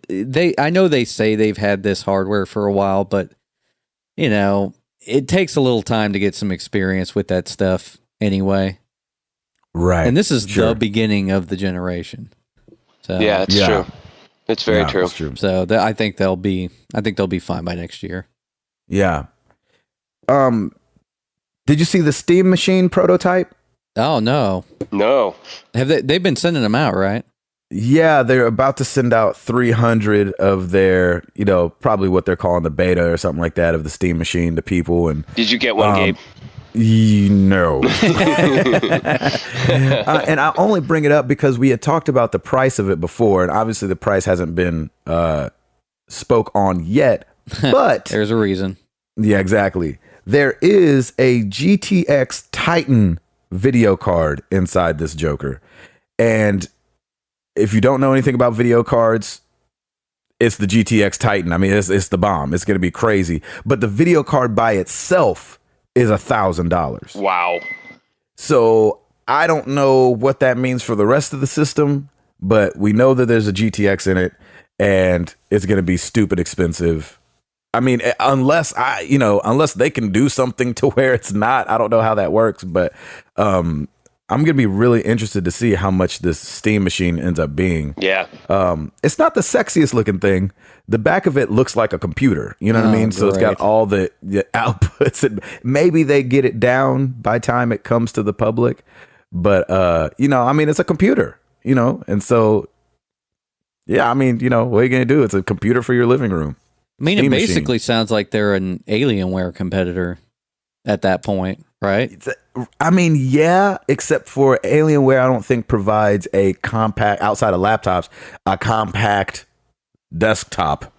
they I know they say they've had this hardware for a while, but you know, it takes a little time to get some experience with that stuff anyway. Right. And this is the beginning of the generation. So yeah, it's true. It's very true. It's true. So I think they'll be fine by next year. Yeah. Did you see the Steam Machine prototype? Oh no. No. They've been sending them out, right? Yeah, they're about to send out 300 of their, probably what they're calling the beta or something like that of the Steam Machine to people. And did you get one, Gabe? No. And I only bring it up because we had talked about the price of it before, and obviously the price hasn't been spoke on yet. But there's a reason. Yeah, exactly. There is a GTX Titan video card inside this Joker, and if you don't know anything about video cards, it's the GTX Titan. I mean, it's the bomb. It's going to be crazy. But the video card by itself is $1,000. Wow. So I don't know what that means for the rest of the system, but we know that there's a GTX in it, and it's going to be stupid expensive. I mean, unless they can do something to where it's not. I don't know how that works, but I'm going to be really interested to see how much this Steam Machine ends up being. Yeah. It's not the sexiest looking thing. The back of it looks like a computer. You know what I mean? So it's got all the outputs. And maybe they get it down by time it comes to the public. But, it's a computer, And so, yeah, what are you going to do? It's a computer for your living room. I mean, Steam it basically Machine. sounds like they're an Alienware competitor at that point, right? I mean, yeah, except for Alienware, I don't think provides a compact, outside of laptops, a compact desktop,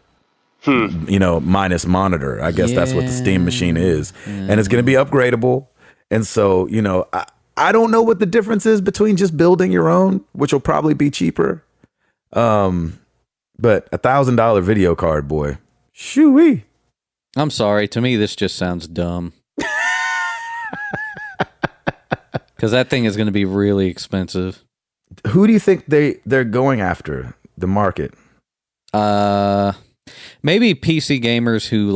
minus monitor. I guess that's what the Steam Machine is. And it's going to be upgradable. And so, I don't know what the difference is between just building your own, which will probably be cheaper. But $1,000 video card, boy. Shoo-wee. I'm sorry. To me, this just sounds dumb. Because that thing is going to be really expensive. Who do you think they're going after, the market? Maybe PC gamers who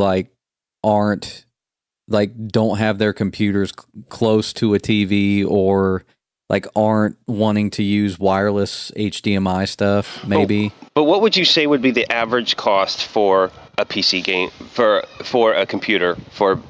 don't have their computers close to a TV, or aren't wanting to use wireless HDMI stuff. Maybe. But what would you say would be the average cost for a PC game, for a computer, for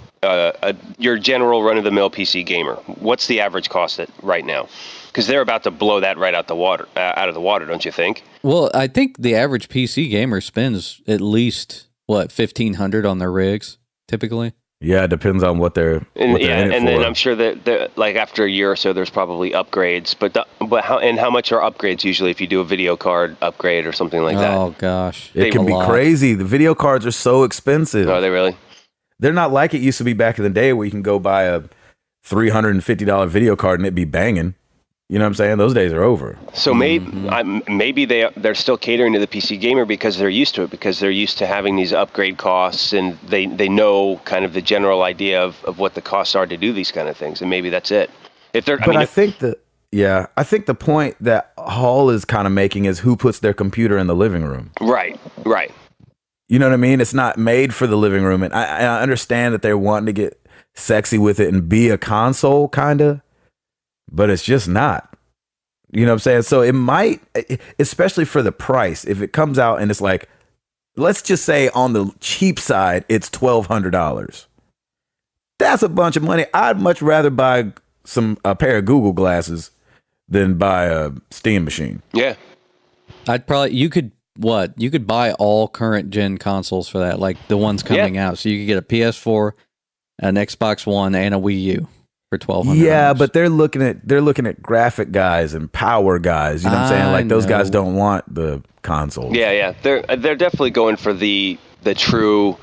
your general run-of-the-mill PC gamer? What's the average cost right now? Because they're about to blow that right out of the water, don't you think? Well, I think the average PC gamer spends at least $1,500 on their rigs typically. Yeah, it depends on what they're in it for. Then I'm sure that after a year or so, there's probably upgrades. But how much are upgrades usually if you do a video card upgrade or something like that? Oh gosh, it can be crazy. The video cards are so expensive. Are they really? They're not like it used to be back in the day where you can go buy a $350 video card and it be banging. You know what I'm saying? Those days are over. So maybe they're still catering to the PC gamer because they're used to it, because they're used to having these upgrade costs, and they know kind of the general idea of what the costs are to do these kind of things, and maybe that's it. I think the point that Hall is kind of making is who puts their computer in the living room. Right. You know what I mean? It's not made for the living room, and I understand that they're wanting to get sexy with it and be a console kind of. But it's just not. You know what I'm saying? So it might, especially for the price, if it comes out and it's let's just say on the cheap side, it's $1,200. That's a bunch of money. I'd much rather buy a pair of Google glasses than buy a Steam Machine. Yeah. You could buy all current gen consoles for that, like the ones coming out. So you could get a PS4, an Xbox One, and a Wii U for $1,200. Yeah, but they're looking at graphic guys and power guys. You know what I'm saying? Like those guys don't want the consoles. Yeah. They're definitely going for the true.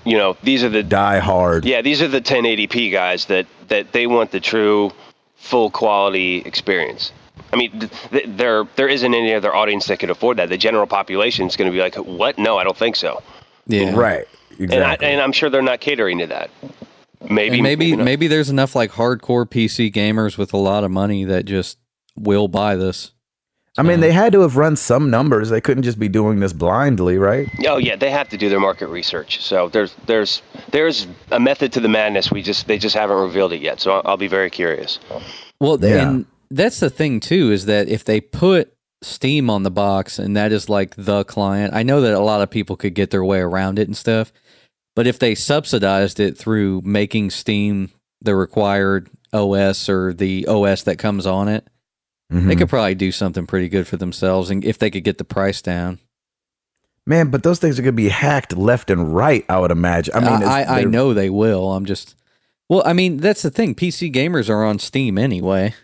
You know, these are the die hard. Yeah, these are the 1080p guys that they want the true full quality experience. I mean, there isn't any other audience that could afford that. The general population is going to be like, what? No, I don't think so. Yeah, right. Exactly. And I'm sure they're not catering to that. Maybe there's enough like hardcore PC gamers with a lot of money that just will buy this. I mean, they had to have run some numbers. They couldn't just be doing this blindly, right? Oh yeah, they have to do their market research. So there's a method to the madness. They just haven't revealed it yet. So I'll be very curious. Well, and that's the thing too, is that if they put Steam on the box and that is like the client, I know that a lot of people could get their way around it and stuff. But if they subsidized it through making Steam the required OS or the OS that comes on it, they could probably do something pretty good for themselves, and if they could get the price down. Man, but those things are going to be hacked left and right, I would imagine. I mean, I know they will. I mean, that's the thing. PC gamers are on Steam anyway.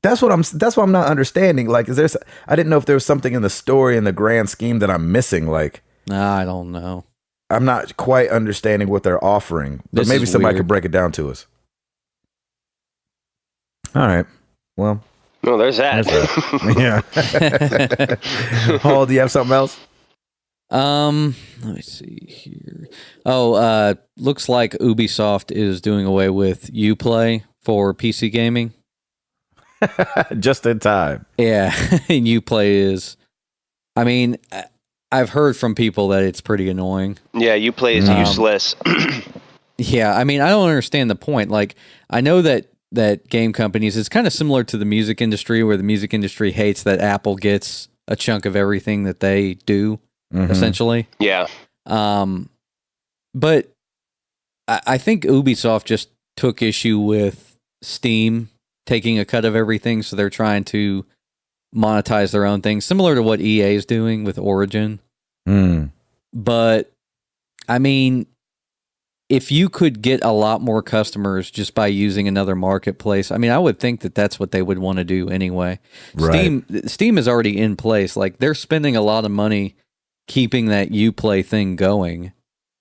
That's what I'm not understanding. Like, I didn't know if there was something in the story in the grand scheme that I'm missing. Like, I don't know. I'm not quite understanding what they're offering, but maybe somebody could break it down to us. All right. Well. No, there's that. Yeah. Paul, do you have something else? Let me see here. Oh, looks like Ubisoft is doing away with Uplay for PC gaming. Just in time. Yeah, and Uplay is. I mean, I've heard from people that it's pretty annoying. Yeah, Uplay is useless. Yeah, I mean, I don't understand the point. Like, I know that game companies, it's kind of similar to the music industry, where the music industry hates that Apple gets a chunk of everything that they do, essentially. Yeah. But I think Ubisoft just took issue with Steam taking a cut of everything, so they're trying to monetize their own thing, similar to what EA is doing with Origin. But, I mean, if you could get a lot more customers just by using another marketplace, I mean, I would think that that's what they would want to do anyway. Right. Steam is already in place. Like, they're spending a lot of money keeping that Uplay thing going.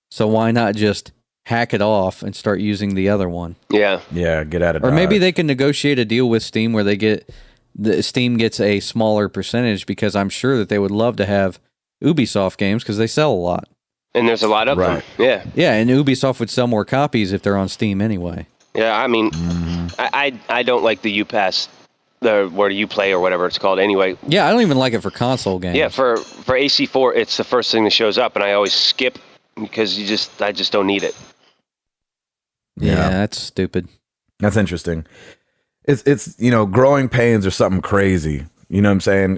So why not just hack it off and start using the other one? Yeah. Yeah, get out of Or maybe they can negotiate a deal with Steam where Steam gets a smaller percentage, because I'm sure that they would love to have Ubisoft games because they sell a lot. And there's a lot of them. Yeah. Yeah, and Ubisoft would sell more copies if they're on Steam anyway. Yeah, I mean, I don't like the Upass, where Uplay or whatever it's called anyway. Yeah, I don't even like it for console games. Yeah, for AC4, it's the first thing that shows up, and I always skip because I just don't need it. Yeah, that's stupid. That's interesting. It's growing pains or something crazy. You know what I'm saying?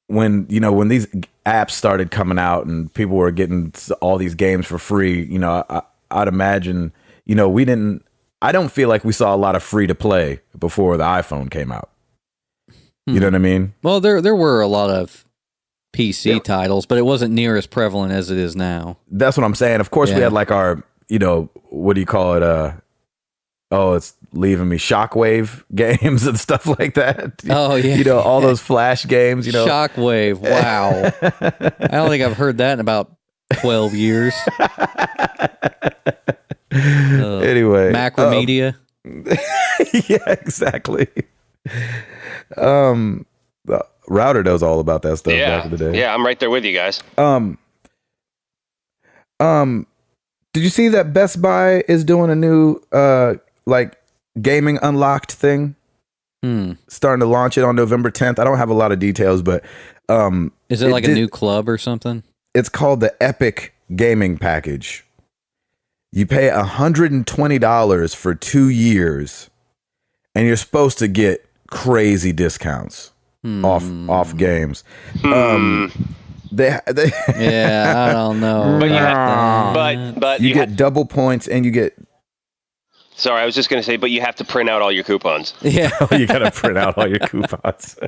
When these apps started coming out and people were getting all these games for free, I'd imagine, I don't feel like we saw a lot of free to play before the iPhone came out. You know what I mean? Well, there were a lot of PC titles, but it wasn't near as prevalent as it is now. That's what I'm saying. Of course, we had like our, what do you call it? It's leaving me, Shockwave games and stuff like that. Oh, yeah. All those Flash games, Shockwave, wow. I don't think I've heard that in about 12 years. Anyway. Macromedia. Yeah, exactly. Router knows all about that stuff back in the day. Yeah, I'm right there with you guys. Did you see that Best Buy is doing a new gaming unlocked thing? Starting to launch it on November 10th. I don't have a lot of details, but is it like a new club or something? It's called the Epic Gaming Package. You pay $120 for 2 years, and you're supposed to get crazy discounts off games. They yeah, I don't know. But you get double points, and you get. Sorry, I was just going to say, but you have to print out all your coupons. Yeah, you got to print out all your coupons.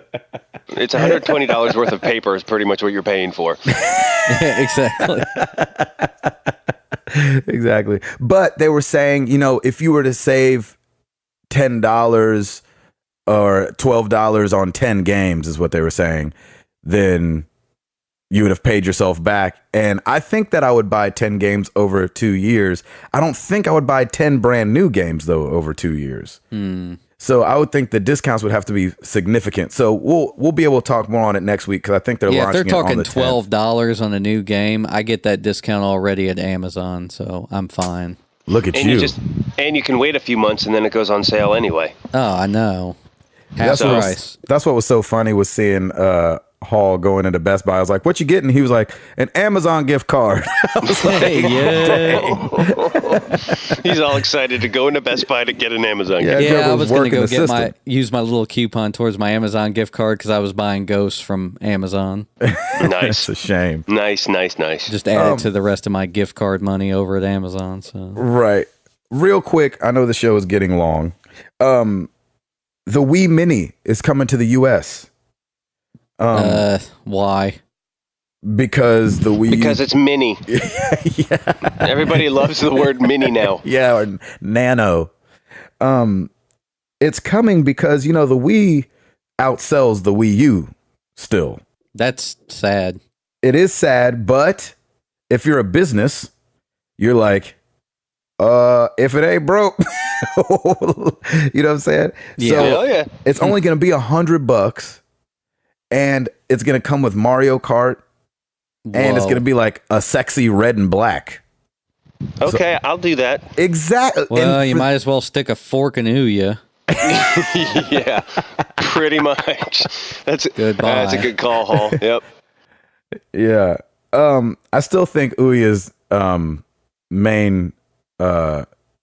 It's $120 worth of paper is pretty much what you're paying for. Yeah, exactly. Exactly. But they were saying, if you were to save $10 or $12 on 10 games is what they were saying, then you would have paid yourself back. And I think that I would buy 10 games over 2 years. I don't think I would buy 10 brand new games, though, over 2 years. So I would think the discounts would have to be significant. So we'll be able to talk more on it next week because I think they're launching it on the 10th. If they're talking $12 on a new game, I get that discount already at Amazon, so I'm fine. Look at you. And you can wait a few months and then it goes on sale anyway. Oh, I know. Half price. That's what was so funny was seeing Hall going into Best Buy. I was like, "What you getting?" He was like, "An Amazon gift card." I was like, He's all excited to go into Best Buy to get an Amazon gift card. I was going to go use my little coupon towards my Amazon gift card because I was buying Ghosts from Amazon. Nice. It's a shame. Nice. Just add it to the rest of my gift card money over at Amazon. So right. Real quick, I know the show is getting long. The Wii Mini is coming to the U.S. Why? Because the Wii... Because it's mini. Yeah. Everybody loves the word mini now. Yeah, or nano. It's coming because, the Wii outsells the Wii U still. That's sad. It is sad, but if you're a business, you're like, if it ain't broke, you know what I'm saying? Yeah. So it's only going to be $100. And it's going to come with Mario Kart. And it's going to be like a sexy red and black. Okay, I'll do that. Exactly. Well, you might as well stick a fork in Ouya. Yeah, pretty much. That's a good call, Hall. Yep. Yeah. I still think Ouya's main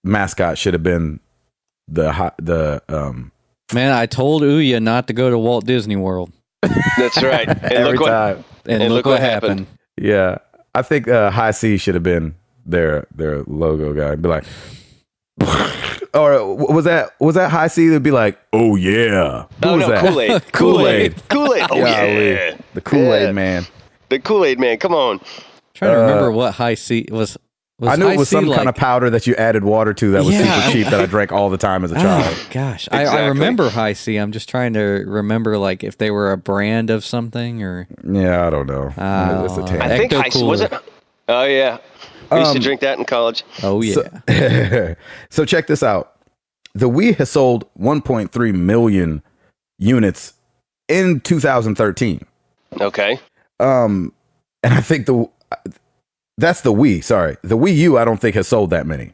mascot should have been the Man, I told Ouya not to go to Walt Disney World. That's right. And look what happened. Yeah. I think High C should have been their logo guy. Be like, or was that High C? That'd be like, oh yeah. Who was that? Kool-Aid. Oh yeah. The Kool-Aid man. The Kool-Aid man. Come on. Trying to remember what High C was. I knew it was some kind of powder that you added water to that was super cheap that I drank all the time as a child. Oh, gosh. Exactly. I remember High C. I'm just trying to remember like if they were a brand of something or... Yeah, I don't know. It's a I think High C, was it? Oh, yeah. We used to drink that in college. Oh, yeah. So check this out. The Wii has sold 1.3 million units in 2013. Okay. And I think that's the Wii. Sorry, the Wii U. I don't think has sold that many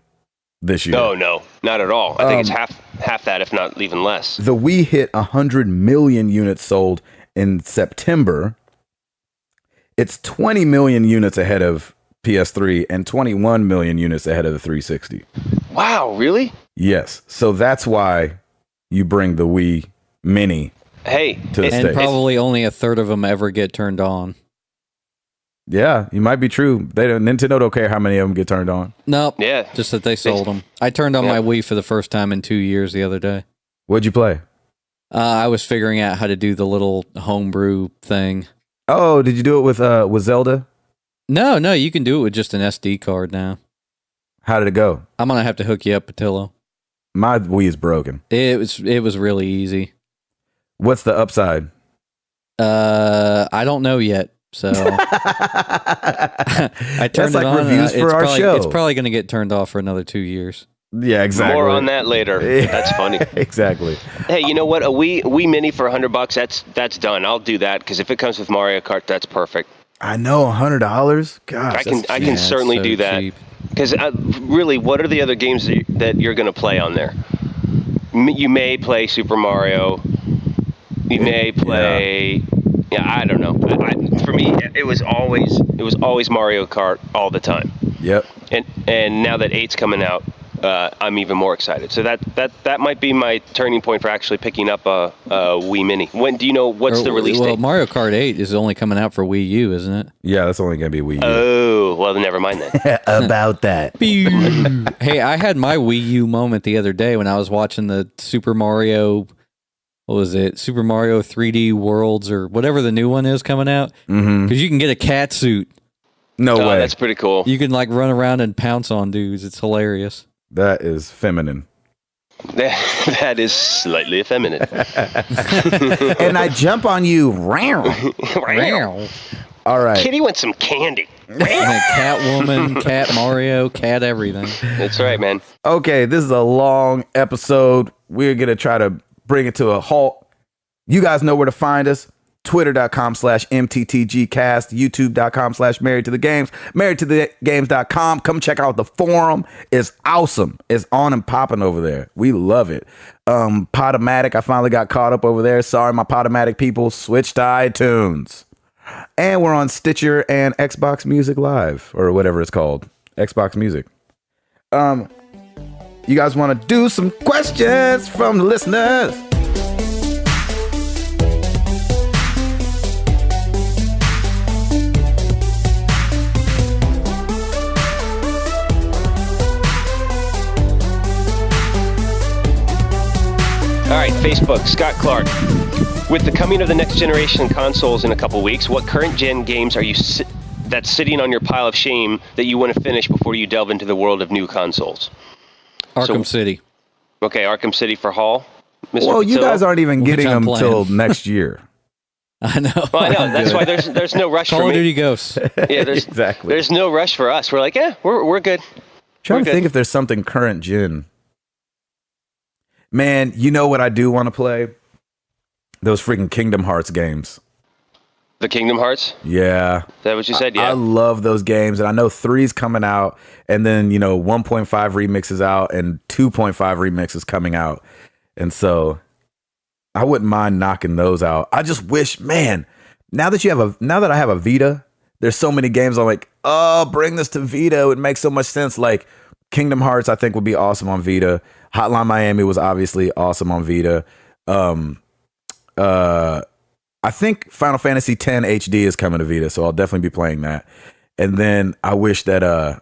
this year. No, not at all. I think it's half that, if not even less. The Wii hit 100 million units sold in September. It's 20 million units ahead of PS3 and 21 million units ahead of the 360. Wow, really? Yes. So that's why you bring the Wii Mini. Hey, to the States. And probably only a third of them ever get turned on. Yeah, you might be true. Nintendo don't care how many of them get turned on. Nope. Yeah. Just that they sold them. I turned on my Wii for the first time in 2 years the other day. What'd you play? I was figuring out how to do the little homebrew thing. Oh, did you do it with Zelda? No, you can do it with just an SD card now. How did it go? I'm gonna have to hook you up, Patillo. My Wii is broken. It was really easy. What's the upside? I don't know yet. So I turned it on. Reviews for our show. It's probably going to get turned off for another 2 years. Yeah, exactly. More on that later. That's funny. Exactly. Hey, you know what? A Wii Mini for $100. That's done. I'll do that because if it comes with Mario Kart, that's perfect. I know, $100. Gosh, I can certainly do that. Because really, what are the other games that you're going to play on there? You may play Super Mario. You may play. Yeah, I don't know. For me, it was always Mario Kart all the time. Yep. And now that 8's coming out, I'm even more excited. So that might be my turning point for actually picking up a Wii Mini. When do you know what's the release date? Well, Mario Kart 8 is only coming out for Wii U, isn't it? Yeah, that's only going to be Wii U. Oh, well, then never mind then. About that. Hey, I had my Wii U moment the other day when I was watching the Super Mario. What was it? Super Mario 3D Worlds or whatever the new one is coming out. Because you can get a cat suit. No way. That's pretty cool. You can like run around and pounce on dudes. It's hilarious. That is feminine. That is slightly effeminate. And I jump on you. All right. Kitty wants some candy. Catwoman, Cat Mario, cat everything. That's right, man. Okay, this is a long episode. We're going to try to bring it to a halt. You guys know where to find us. Twitter.com/MTTGcast, YouTube.com/marriedtothegames, marriedtothegames.com. Come check out the forum. It's awesome. It's on and popping over there. We love it. Podomatic, I finally got caught up over there. Sorry, my Podomatic people. Switch to iTunes. And we're on Stitcher and Xbox Music Live, or whatever it's called. Xbox Music. You guys want to do some questions from the listeners? All right, Facebook, Scott Clark. With the coming of the next generation consoles in a couple weeks, what current gen games are you that's sitting on your pile of shame that you want to finish before you delve into the world of new consoles? Arkham City. Okay, Arkham City for Hall. Mr. Well, you Patillo? guys aren't even getting them playing. till next year. I know. Well, I know. That's why there's no rush Call for of me. Duty Ghosts. Yeah, Exactly. There's no rush for us. We're like, we're good. Trying We're to think if there's something current gen. Man, you know what I do want to play? Those freaking Kingdom Hearts games. The Kingdom Hearts? Yeah. Is that what you said? Yeah. I love those games. And I know 3's coming out. And then, 1.5 remix is out and 2.5 remix is coming out. And so I wouldn't mind knocking those out. I just wish, man, now that I have a Vita, there's so many games I'm like, oh, bring this to Vita. It would make so much sense. Like Kingdom Hearts, I think would be awesome on Vita. Hotline Miami was obviously awesome on Vita. I think Final Fantasy X HD is coming to Vita, so I'll definitely be playing that. And then I wish that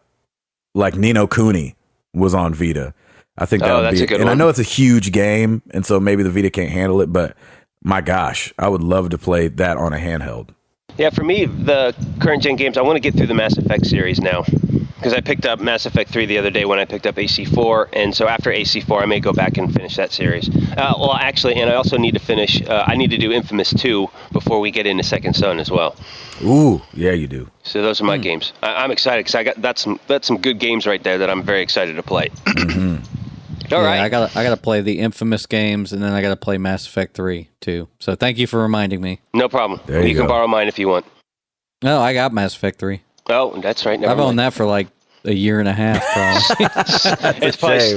like Ni no Kuni was on Vita. I think that would be a good and one. I know it's a huge game, and so maybe the Vita can't handle it, but my gosh, I would love to play that on a handheld. Yeah, for me, the current gen games, I want to get through the Mass Effect series now. Because I picked up Mass Effect 3 the other day when I picked up AC4, and so after AC4, I may go back and finish that series. Well, actually, and I also need to finish, I need to do Infamous 2 before we get into Second Son as well. Ooh, yeah, you do. So those are my games. I'm excited because that's some good games right there that I'm very excited to play. All right. I gotta play the Infamous games, and then I gotta play Mass Effect 3 too. So thank you for reminding me. No problem. There you can go. borrow mine if you want. No, I got Mass Effect 3. Oh, that's right. Never I've mind. owned that for like a year and a half, probably. It's probably shame.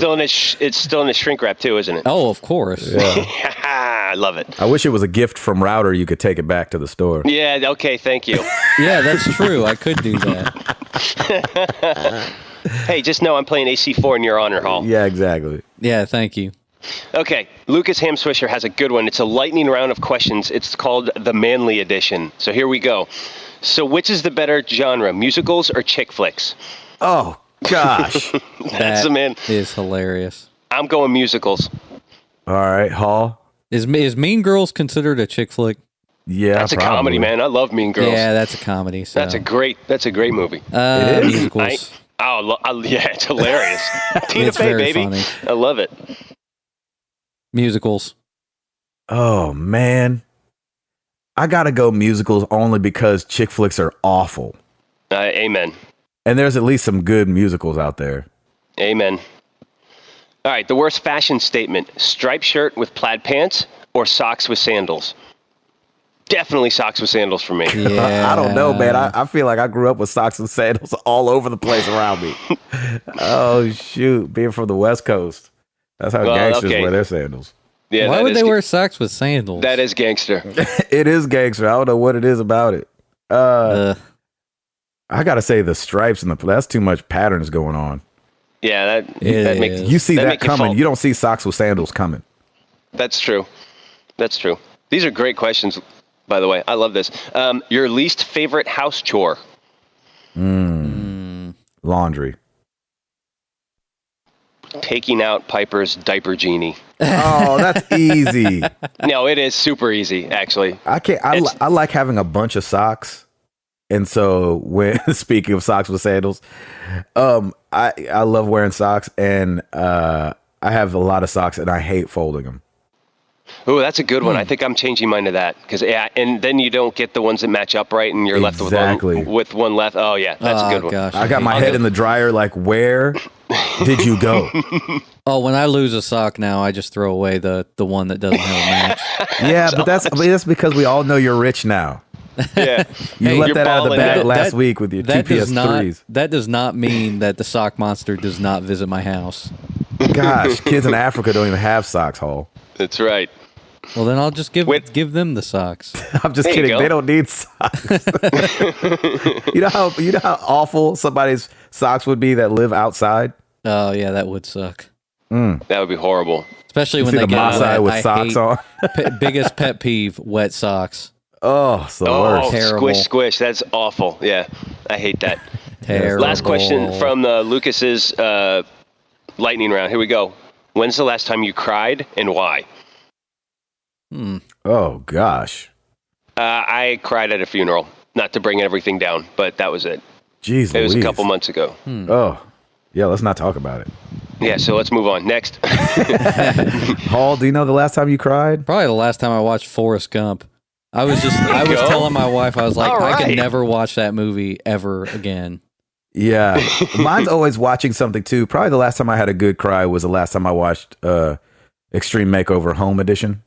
still in a shrink wrap too, isn't it? Oh, of course. Yeah. I love it. I wish it was a gift from Router. You could take it back to the store. Yeah. Okay. Thank you. Yeah, that's true. I could do that. Hey, just know I'm playing AC4 in your honor, Hall. Yeah, exactly. Yeah, thank you. Okay, Lucas Hamswisher has a good one. It's a lightning round of questions. It's called the Manly Edition. So here we go. So which is the better genre, musicals or chick flicks? Oh, gosh. That's the man. Is hilarious. I'm going musicals. All right, Hall. Is Mean Girls considered a chick flick? Yeah, That's a probably. comedy, man. I love Mean Girls. Yeah, that's a comedy. So. That's a great movie. It is? Musicals. Yeah, it's hilarious. Tina It's Fey, very baby. funny. I love it. Musicals. Oh, man. I got to go musicals only because chick flicks are awful. Amen. And there's at least some good musicals out there. Amen. All right, the worst fashion statement: striped shirt with plaid pants or socks with sandals? Definitely socks with sandals for me. Yeah. I don't know, man. I feel like I grew up with socks and sandals all over the place around me. Oh, shoot. Being from the West Coast. That's how gangsters wear their sandals. Yeah, Why that would is they wear socks with sandals? That is gangster. It is gangster. I don't know what it is about it. I got to say the stripes and that's too much patterns going on. Yeah, that makes You see that make you coming. fall. You don't see socks with sandals coming. That's true. That's true. These are great questions, by the way. I love this. Your least favorite house chore? Laundry. Taking out Piper's diaper genie. Oh, that's easy. No, it is super easy, actually. I like having a bunch of socks And so when speaking of socks with sandals, I love wearing socks, and I have a lot of socks, and I hate folding them. Oh, that's a good one. I think I'm changing mine to that because and then you don't get the ones that match up right, and you're left with one left. Oh yeah, that's a good one. Gosh, I got my head in the dryer. Like, where did you go? Oh, when I lose a sock now, I just throw away the one that doesn't have a match. Yeah, but that's because we all know you're rich now. Yeah, You let that out of the bag That- last week with your two PS3s. That does not mean that the sock monster does not visit my house. Gosh, kids in Africa don't even have socks, Hall. that's right. Well, then I'll just give them the socks. I'm just There you kidding. go. They don't need socks. you know how awful somebody's socks would be that live outside. Oh yeah, that would suck. That would be horrible. Especially You when see they the get Maasai wet. with I socks hate- on. Biggest pet peeve: wet socks. Oh, it's the Oh, worst. Terrible. squish, squish. That's awful. Yeah, I hate that. Terrible. Last question from Lucas's lightning round. Here we go. When's the last time you cried and why? Oh gosh, I cried at a funeral. Not to bring everything down, but that was it. jeez, It was a Louise. couple months ago. Oh, yeah. Let's not talk about it. Yeah, so let's move on. Next. Hall, do you know the last time you cried? Probably the last time I watched Forrest Gump. I was go. telling my wife, I was like, All I right. can never watch that movie ever again. Yeah, mine's always watching something too. Probably the last time I had a good cry was the last time I watched Extreme Makeover Home Edition.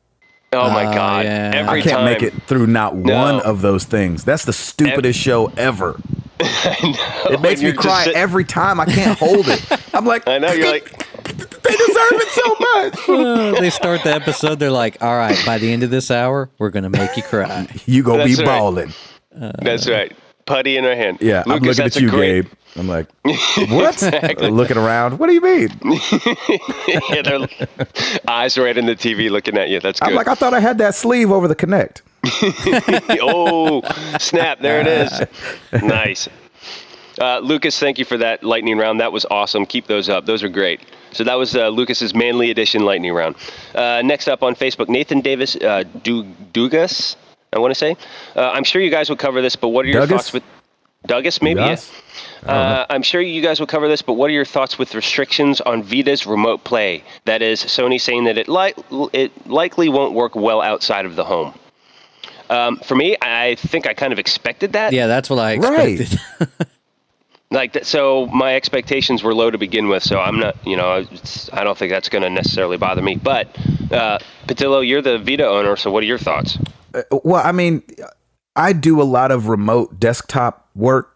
Oh my God! yeah. Every I can't time. make it through not No. one of those things. That's the stupidest show ever. It makes me You're just cry every time. I can't hold it. I'm like, I know you're like. they deserve it so much. They start the episode, they're like, all right, by the end of this hour, we're going to make you cry. You gonna be That's right. balling. That's right. Putty in her hand. Yeah, I'm Lucas, looking that's at you, a great, Gabe. I'm like, what? Exactly. Looking around. What do you mean? Yeah, their eyes right in the TV looking at you. That's good. I'm like, I thought I had that sleeve over the Connect. Oh, snap. There it is. Nice. Lucas, thank you for that lightning round. That was awesome. Keep those up. Those are great. So that was Lucas's Manly Edition lightning round. Next up on Facebook, Nathan Davis Dugas, I want to say. I'm sure you guys will cover this, but what are your Douglas? thoughts with Douglas, maybe? Yes? Yeah. I'm sure you guys will cover this, but what are your thoughts with restrictions on Vita's remote play? That is, Sony saying that it likely won't work well outside of the home. For me, I think I kind of expected that. Yeah, that's what I Right. expected. Like that, so my expectations were low to begin with, so I'm not, I don't think that's going to necessarily bother me. But Patillo, you're the Vita owner, so what are your thoughts? Well, I mean, I do a lot of remote desktop work.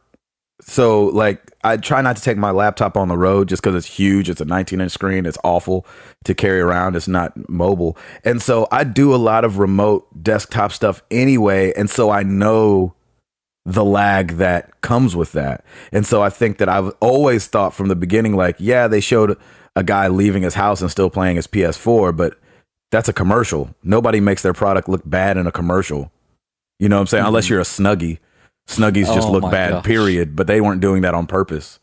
So, like, I try not to take my laptop on the road just because it's huge. It's a 19-inch screen. It's awful to carry around. It's not mobile. And so I do a lot of remote desktop stuff anyway. And so I know the lag that comes with that. And so I think that I've always thought from the beginning, like, yeah, they showed a guy leaving his house and still playing his PS4, but that's a commercial. Nobody makes their product look bad in a commercial. You know what I'm saying? Unless you're a Snuggie. Snuggies just Oh look my bad, gosh. period. But they weren't doing that on purpose.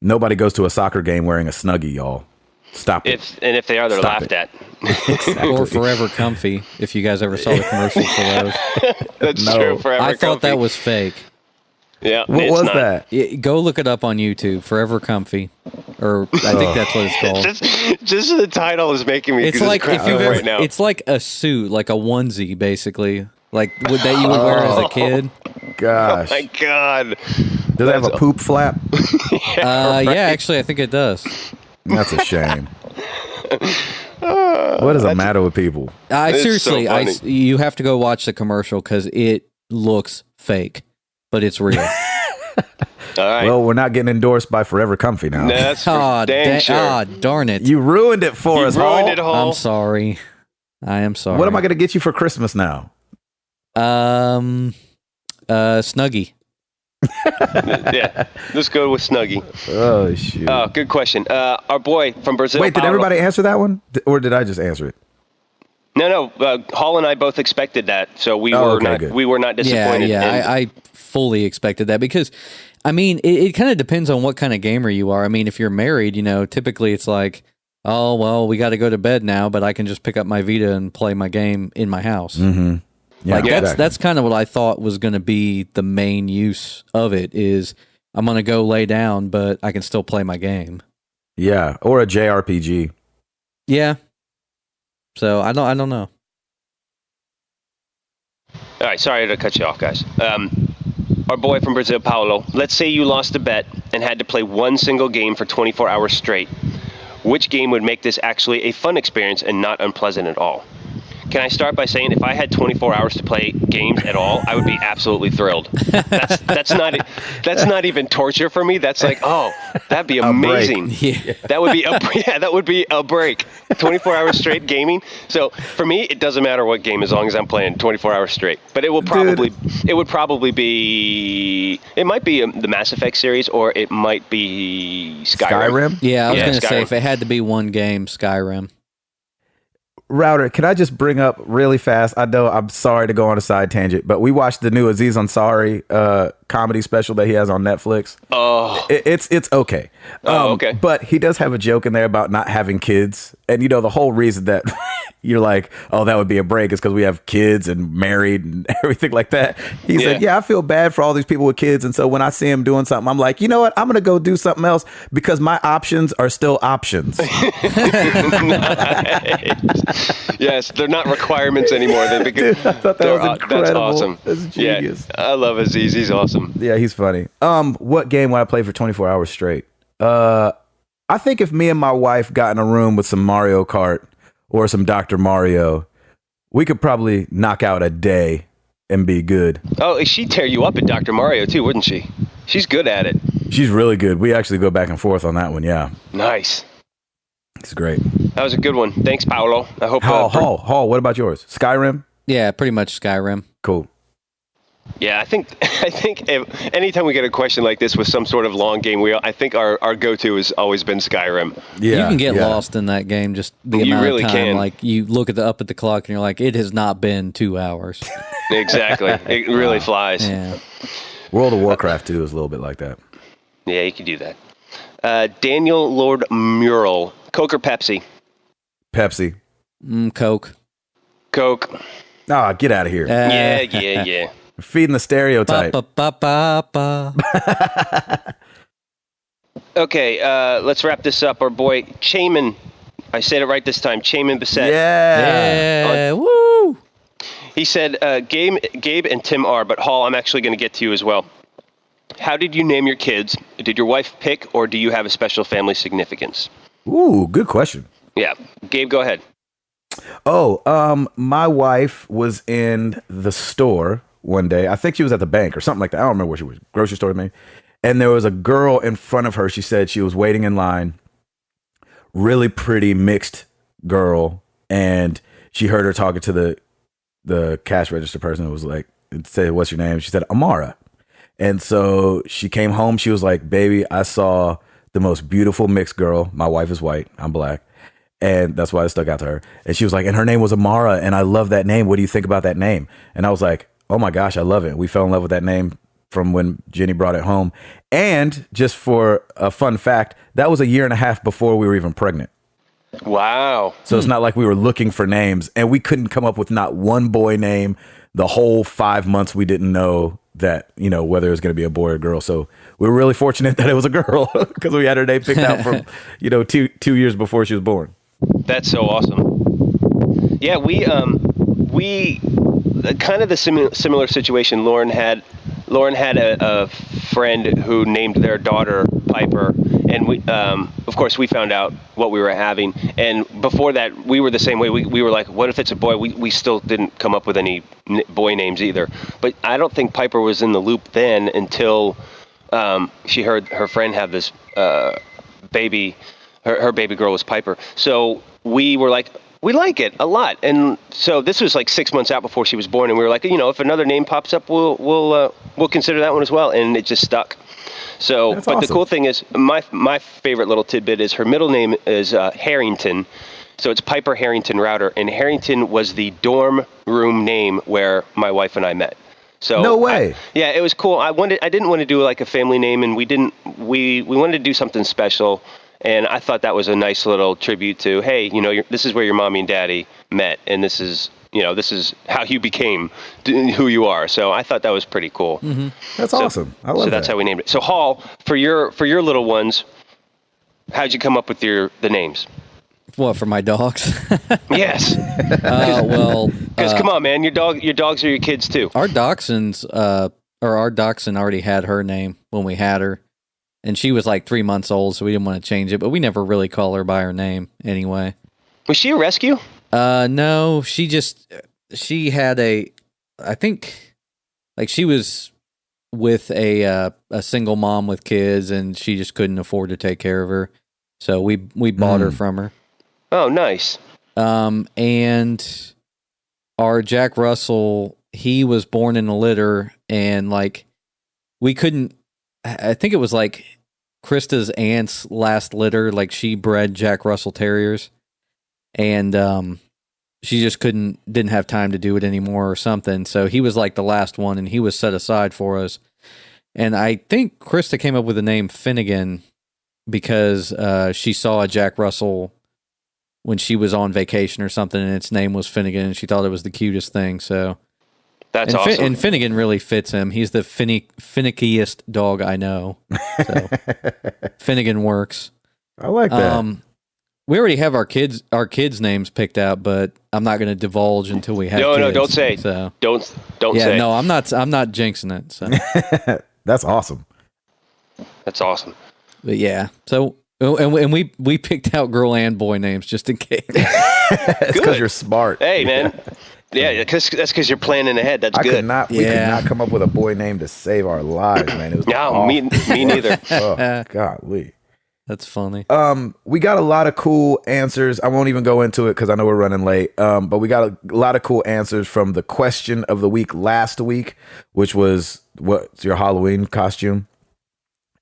Nobody goes to a soccer game wearing a Snuggie, y'all. Stop it. If they are, they're Stop laughed it. at. Or Forever Comfy, if you guys ever saw the commercials for those. That's No. true. Forever I thought that Comfy. was fake. Yeah. What it's was not. that? Yeah, go look it up on YouTube, Forever Comfy. Or I think that's what it's called. Just the title is making me It's just like crack if you've up ever, right now. it's like a suit, like a onesie, basically, like that you would wear as a kid. Gosh. My God. Does it have a poop flap? Yeah, actually, I think it does. That's a shame. What is the matter with people? It's Seriously, so funny. you have to go watch the commercial because it looks fake, but it's real. All right. Well, we're not getting endorsed by Forever Comfy now. That's for Ah, dang sure. darn it! You ruined it for You us, ruined Hall. it, Hall. I'm sorry. I am sorry. What am I going to get you for Christmas now? Snuggie. Yeah. Let's go with Snuggie. Oh, shoot. Oh, good question. Our boy from Brazil. Wait, did Paulo- everybody answer that one? Or did I just answer it? No. Hall and I both expected that, so we Oh, were okay, not. good. We were not disappointed. Yeah. I fully expected that because, I mean, it kind of depends on what kind of gamer you are. I mean, if you're married, typically it's like, oh well, we got to go to bed now, but I can just pick up my Vita and play my game in my house. Mm-hmm. Yeah, like exactly. that's kind of what I thought was going to be the main use of it is I'm going to go lay down, but I can still play my game. Yeah, or a JRPG. Yeah. So I don't know. All right, sorry to cut you off, guys. Our boy from Brazil, Paulo, let's say you lost a bet and had to play one single game for 24 hours straight. Which game would make this actually a fun experience and not unpleasant at all? Can I start by saying if I had 24 hours to play games at all, I would be absolutely thrilled. That's not even torture for me. That's like, oh, that'd be amazing. Yeah. That would be a break. 24 hours straight gaming. So for me, it doesn't matter what game as long as I'm playing 24 hours straight. But it would probably be the Mass Effect series, or it might be Skyrim. Yeah, I was going to say Skyrim. if it had to be one game, Skyrim. Router, can I just bring up really fast? I know I'm sorry to go on a side tangent, but we watched the new Aziz Ansari comedy special that he has on Netflix. Oh, It's okay. Okay. But he does have a joke in there about not having kids. And you know, the whole reason that you're like, oh, that would be a break is because we have kids and married and everything like that. He said, yeah, I feel bad for all these people with kids. And so when I see him doing something, I'm like, you know what? I'm going to go do something else because my options are still options. Yes, they're not requirements anymore. Dude, I thought that was incredible. That's awesome. That's genius. Yeah, I love Aziz. He's awesome. Yeah, he's funny. What game would I play for 24 hours straight? I think if me and my wife got in a room with some Mario Kart or some Dr. Mario, we could probably knock out a day and be good. Oh, she'd tear you up at Dr. Mario too, wouldn't she? She's good at it. She's really good. We actually go back and forth on that one. Yeah, Nice. it's great. That was a good one. Thanks, Paolo. I hope. Hall. What about yours? Skyrim. Yeah, pretty much Skyrim. Cool. Yeah, I think if, anytime we get a question like this with some sort of long game, I think our go-to has always been Skyrim. Yeah, you can get lost in that game. Just the You amount really of time, can. like you look up at the clock and you're like, it has not been 2 hours. Exactly. It really flies. Yeah. World of Warcraft 2 is a little bit like that. Yeah, you can do that. Daniel Lord Mural, Coke or Pepsi? Pepsi. Coke. Coke. Ah, get out of here. Yeah. Feeding the stereotype. Okay, let's wrap this up. Our boy Chayman, I said it right this time. Chayman Bissett. Yeah. Woo. He said, Gabe and Tim are, but Hall, I'm actually going to get to you as well. How did you name your kids? Did your wife pick, or do you have a special family significance? Ooh, good question. Yeah. Gabe, go ahead. Oh, my wife was in the store one day. I think she was at the bank or something like that. I don't remember where she was. Grocery store, maybe. And there was a girl in front of her. She said she was waiting in line. Really pretty mixed girl. And she heard her talking to the cash register person. Who was like, said, "What's your name?" She said, "Amara." And so she came home. She was like, "Baby, I saw the most beautiful mixed girl. My wife is white. I'm black." And that's why it stuck out to her. And she was like, and her name was Amara. And I love that name. What do you think about that name? And I was like, oh my gosh, I love it. We fell in love with that name from when Jenny brought it home. And just for a fun fact, that was 1.5 years before we were even pregnant. Wow. So it's not like we were looking for names, and we couldn't come up with not one boy name the whole 5 months. We didn't know that, you know, whether it was going to be a boy or girl. So we were really fortunate that it was a girl because we had her name picked out from, you know, two years before she was born. That's so awesome. Yeah, we kind of the similar situation. Lauren had a friend who named their daughter Piper, and we, of course, we found out what we were having. And before that, we were the same way. We were like, what if it's a boy? We still didn't come up with any boy names either. But I don't think Piper was in the loop then until she heard her friend have this baby. Her baby girl was Piper. So we were like, we like it a lot. And so this was like 6 months out before she was born. And we were like, you know, if another name pops up, we'll consider that one as well. And it just stuck. So, That's but awesome. the cool thing is my favorite little tidbit is her middle name is Harrington. So it's Piper Harrington Router. And Harrington was the dorm room name where my wife and I met. So No way. yeah, it was cool. I didn't want to do like a family name, and we wanted to do something special. And I thought that was a nice little tribute to, hey, you know, this is where your mommy and daddy met, and this is, this is how you became who you are. So I thought that was pretty cool. Mm-hmm. That's awesome. I love that. So that's how we named it. So Hall, for your little ones, how'd you come up with the names? What, for my dogs? Yes. Well, because come on, man, your dogs are your kids too. Our dachshund already had her name when we had her, and she was like 3 months old, so we didn't want to change it. But we never really call her by her name anyway. Was she a rescue? No, she had I think, like, she was with a single mom with kids, and she just couldn't afford to take care of her, so we bought her from her. Oh, nice. And our Jack Russell, he was born in a litter, and like we couldn't. I think it was like Krista's aunt's last litter. Like, she bred Jack Russell Terriers, and she just didn't have time to do it anymore or something. So he was like the last one, and he was set aside for us. And I think Krista came up with the name Finnegan because she saw a Jack Russell when she was on vacation or something, and its name was Finnegan, and she thought it was the cutest thing. So that's awesome. And Finnegan really fits him. He's the finickiest dog I know. So Finnegan works. I like that. We already have our kids' names picked out, but I'm not going to divulge until we have kids. No, don't say. So Don't yeah, say. No, I'm not jinxing it. So That's awesome. That's awesome. But yeah, so and we picked out girl and boy names just in case. It's because you're smart. Hey, man. Yeah, that's because you're planning ahead. That's good. We could not come up with a boy name to save our lives, man. It was no, me neither. Oh, golly. That's funny. We got a lot of cool answers. I won't even go into it because I know we're running late. But we got a lot of cool answers from the question of the week last week, which was, what's your Halloween costume?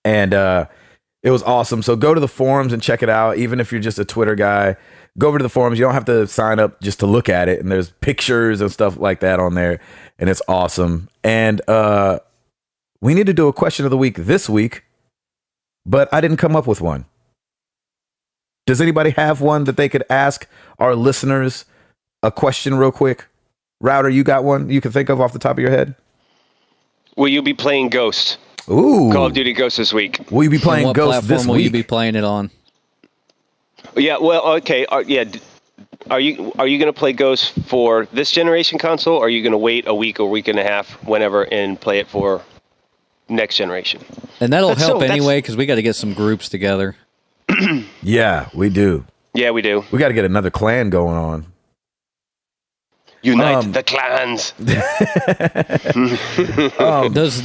And it was awesome. So go to the forums and check it out. Even if you're just a Twitter guy, go over to the forums. You don't have to sign up just to look at it. And there's pictures and stuff like that on there. And it's awesome. And we need to do a question of the week this week, but I didn't come up with one. Does anybody have one that they could ask our listeners a question real quick? Router, you got one you can think of off the top of your head? Will you be playing Ghost? Ooh. Call of Duty Ghost this week. Will you be playing what Ghost this platform will week? you be playing it on? Yeah, well, okay. Yeah. Are you going to play Ghost for this generation console, or are you going to wait a week or week and a half, whenever, and play it for next generation? And that'll help anyway, because we got to get some groups together. Yeah, we do. Yeah, we do. We got to get another clan going on. Unite the clans.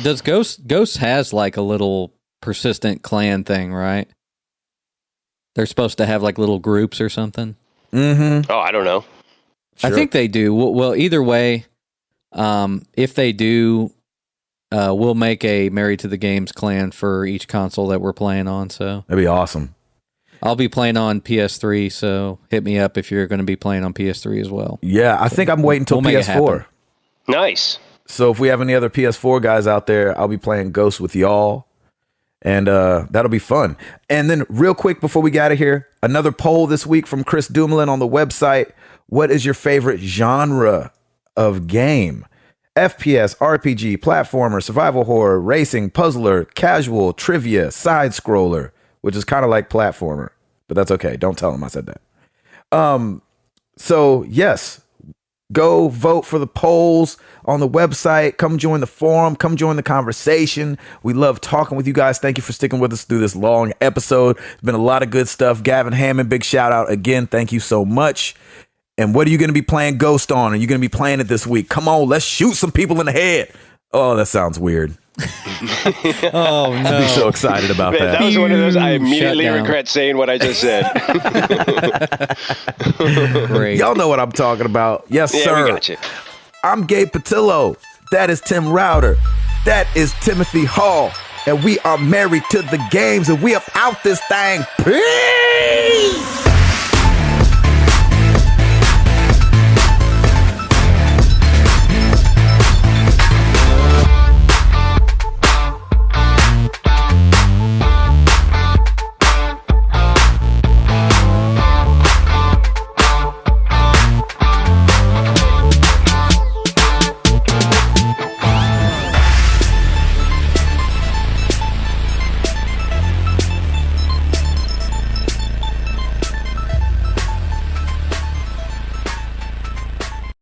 Does Ghost has like a little persistent clan thing, right? They're supposed to have like little groups or something. Mm-hmm. Oh, I don't know. Sure. I think they do. Well, either way, if they do, we'll make a Married to the Games clan for each console that we're playing on. So that'd be awesome. I'll be playing on PS3, so hit me up if you're going to be playing on PS3 as well. Yeah, I think I'm waiting until PS4. Nice. So if we have any other PS4 guys out there, I'll be playing Ghost with y'all. And that'll be fun. And then real quick before we get out of here, another poll this week from Chris Dumoulin on the website. What is your favorite genre of game? FPS, RPG, platformer, survival horror, racing, puzzler, casual, trivia, side scroller, which is kind of like platformer, but that's okay. Don't tell them I said that. So yes, go vote for the polls on the website. Come join the forum. Come join the conversation. We love talking with you guys. Thank you for sticking with us through this long episode. It's been a lot of good stuff. Gavin Hammon, big shout out again. Thank you so much. And what are you going to be playing Ghost on? Are you going to be playing it this week? Come on, let's shoot some people in the head. Oh, that sounds weird. Oh, no. I'd be so excited about Man, that. that was one of those I immediately regret saying what I just said. Great. Y'all know what I'm talking about. Yes, Yeah, sir. we got you. I'm Gabe Patillo. That is Tim Router. That is Timothy Hall. And we are married to the games, and we up out this thing. Peace!